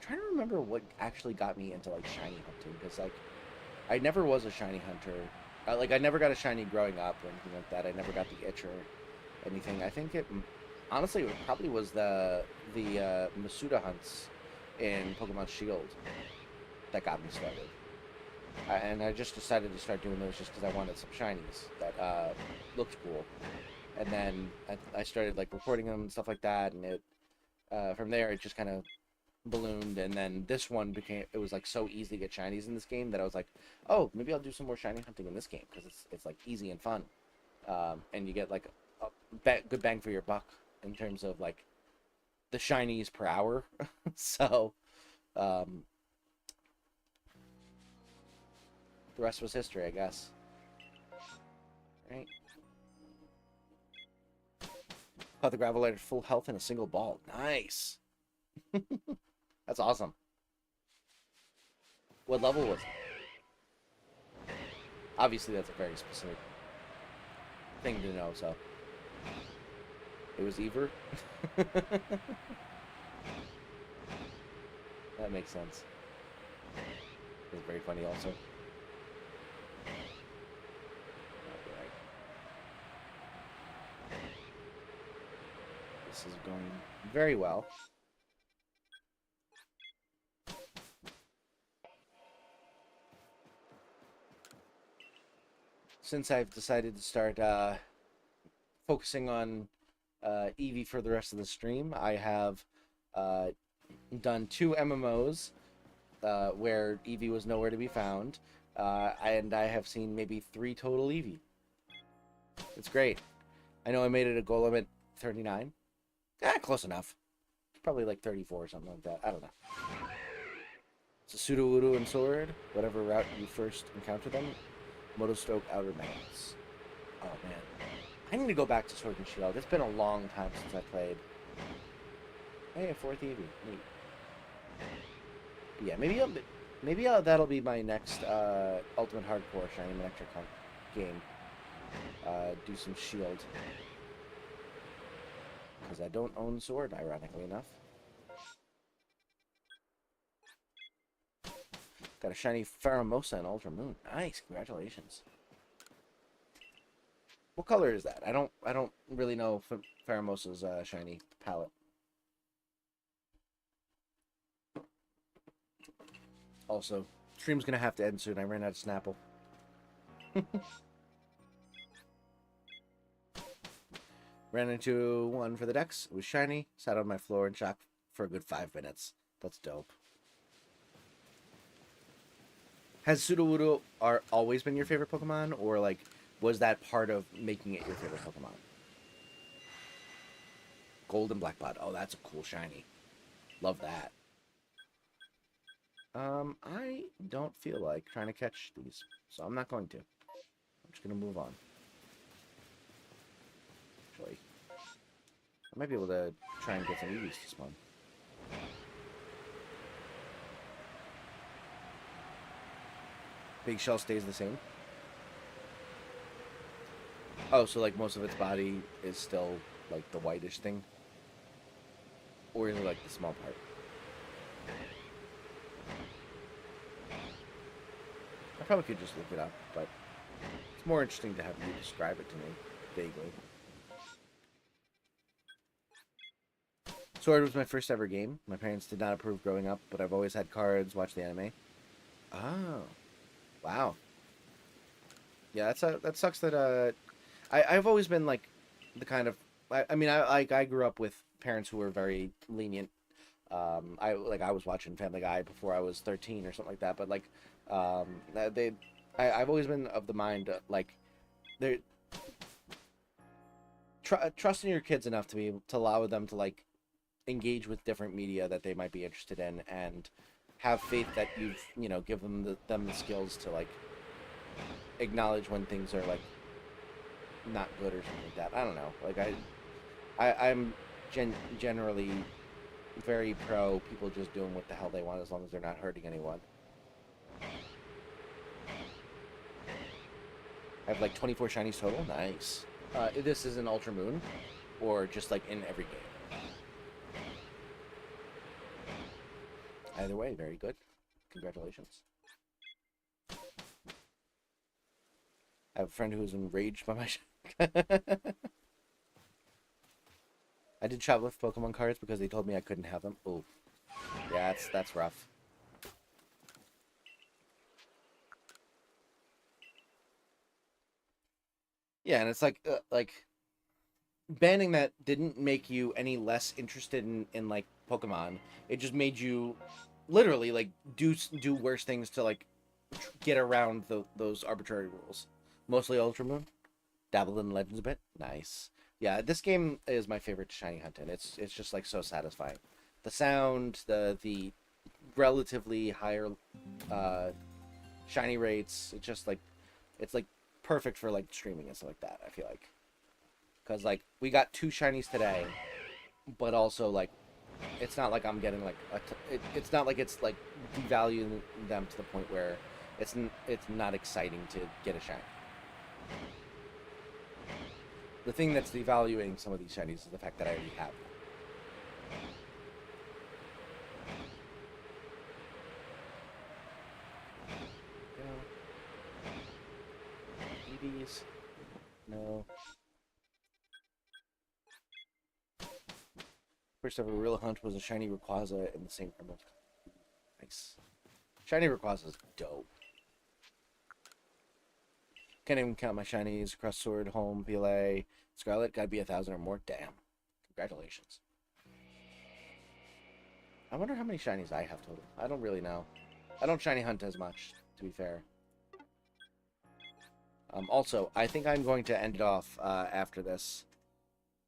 trying to remember what actually got me into like shiny hunting, because like I never was a shiny hunter. Like I never got a shiny growing up or anything like that. I never got the itch or anything. I think it honestly it probably was the Masuda hunts in Pokemon Shield that got me started. And I just decided to start doing those just because I wanted some shinies that looked cool. And then I started like recording them and stuff like that, and it from there it just kind of ballooned. And then this one it was like so easy to get shinies in this game that I was like, oh, maybe I'll do some more shiny hunting in this game because it's like easy and fun, and you get like a good bang for your buck in terms of like the shinies per hour. So the rest was history, I guess. Right. Caught the Graveler at full health in a single ball. Nice. That's awesome. What level was it? Obviously, that's a very specific thing to know, so. It was Ever? That makes sense. It was very funny also. This is going very well. Since I've decided to start focusing on Eevee for the rest of the stream, I have done 2 MMOs where Eevee was nowhere to be found, and I have seen maybe 3 total Eevee. It's great. I know I made it a goal limit 39. Close enough. Probably like 34 or something like that. I don't know. It's a Sudowoodo and Sword, whatever route you first encounter them. Motostoke Outer Banks. Oh man. I need to go back to Sword and Shield. It's been a long time since I played. Hey, a 4th Eevee. Neat. Yeah, maybe that'll be my next Ultimate Hardcore Shiny Electric game. Do some Shield. Because I don't own Sword, ironically enough. Got a shiny Pheromosa and Ultra Moon. Nice, congratulations. What color is that? I don't really know Pheromosa's shiny palette. Also, stream's gonna have to end soon. I ran out of Snapple. Ran into one for the decks. It was shiny. Sat on my floor and shocked for a good 5 minutes. That's dope. Has Sudowoodo always been your favorite Pokemon, or like was that part of making it your favorite Pokemon? Gold and Black Pod. Oh, that's a cool shiny. Love that. I don't feel like trying to catch these, so I'm not going to. I'm just gonna move on. Actually, I might be able to try and get some Eevees to spawn. Big Shell stays the same. Oh, so like most of its body is still like the whitish thing? Or is it like the small part? I probably could just look it up, but it's more interesting to have you describe it to me, vaguely. Sword was my first ever game. My parents did not approve growing up, but I've always had cards, watched the anime. Oh. Wow. Yeah, that sucks that I've always been like the kind of I grew up with parents who were very lenient. I was watching Family Guy before I was 13 or something like that, but like I've always been of the mind like they're trusting your kids enough to be able to allow them to like engage with different media that they might be interested in, and have faith that you've, you know, give them the skills to like acknowledge when things are like not good or something like that. I don't know. Like I'm generally very pro people just doing what the hell they want as long as they're not hurting anyone. I have like 24 shinies total. Nice. This is an Ultra Moon, or just like in every game. Either way, very good. Congratulations. I have a friend who was enraged by my I did shoplift Pokemon cards because they told me I couldn't have them. Ooh. Yeah, that's rough. Yeah, and it's like banning that didn't make you any less interested in like Pokemon. It just made you literally like do worse things to like get around those arbitrary rules. Mostly Ultra Moon, dabbled in Legends a bit. Nice. Yeah, this game is my favorite shiny hunt, and it's just like so satisfying. The sound, the relatively higher shiny rates. It's just like it's like perfect for like streaming and stuff like that. I feel like because like we got 2 shinies today, but also like it's not like I'm getting like it's not like it's like devaluing them to the point where it's not exciting to get a shiny. The thing that's devaluing some of these shinies is the fact that I already have them. EVs. No. First ever real hunt was a shiny Rayquaza in the same emerald. Nice. Shiny Rayquaza is dope. Can't even count my shinies. Cross Sword, Home, PLA, Scarlet. Gotta be 1,000 or more. Damn. Congratulations. I wonder how many shinies I have total. I don't really know. I don't shiny hunt as much, to be fair. Also, I think I'm going to end it off after this,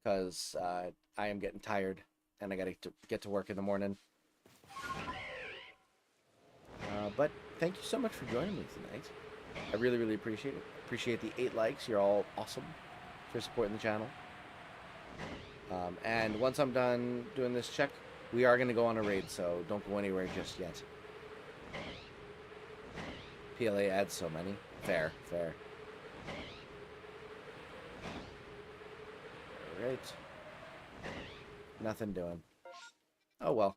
because I am getting tired, and I gotta get to work in the morning. But thank you so much for joining me tonight. I really, really appreciate it. Appreciate the 8 likes. You're all awesome for supporting the channel. And once I'm done doing this check, we are going to go on a raid, so don't go anywhere just yet. PLA adds so many. Fair, fair. Alright. Nothing doing. Oh well.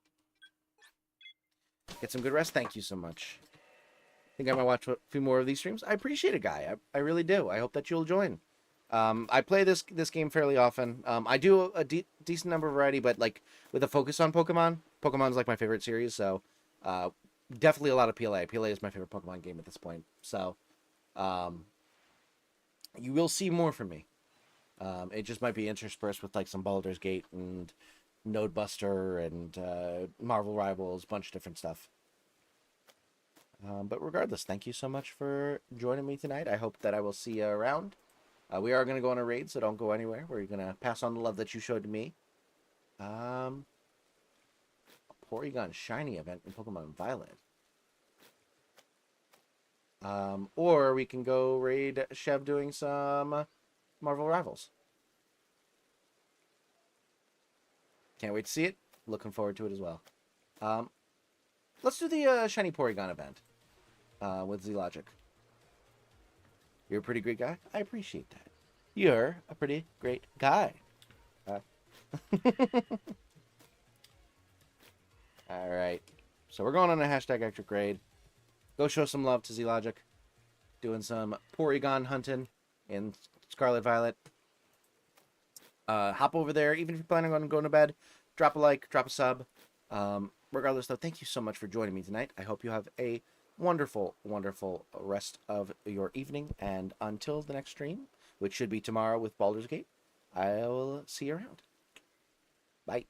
Get some good rest. Thank you so much. I think I might watch a few more of these streams. I appreciate it, guy. I really do. I hope that you'll join. I play this game fairly often. I do a decent number of variety, but like with a focus on Pokemon. Pokemon's like my favorite series, so definitely a lot of PLA. PLA is my favorite Pokemon game at this point. So you will see more from me. It just might be interspersed with like some Baldur's Gate and Node Buster and Marvel Rivals, bunch of different stuff. But regardless, thank you so much for joining me tonight. I hope that I will see you around. We are going to go on a raid, so don't go anywhere. We're going to pass on the love that you showed to me. A Porygon Shiny event in Pokemon Violet. Or we can go raid Chev doing some Marvel Rivals. Can't wait to see it. Looking forward to it as well. Let's do the Shiny Porygon event with Z-Logic. You're a pretty great guy. I appreciate that. You're a pretty great guy. Alright. So we're going on a hashtag Ectric raid. Go show some love to Z-Logic. Doing some Porygon hunting in Scarlet Violet. Hop over there. Even if you're planning on going to bed, drop a like, drop a sub. Regardless, though, thank you so much for joining me tonight. I hope you have a wonderful, wonderful rest of your evening. And until the next stream, which should be tomorrow with Baldur's Gate, I will see you around. Bye.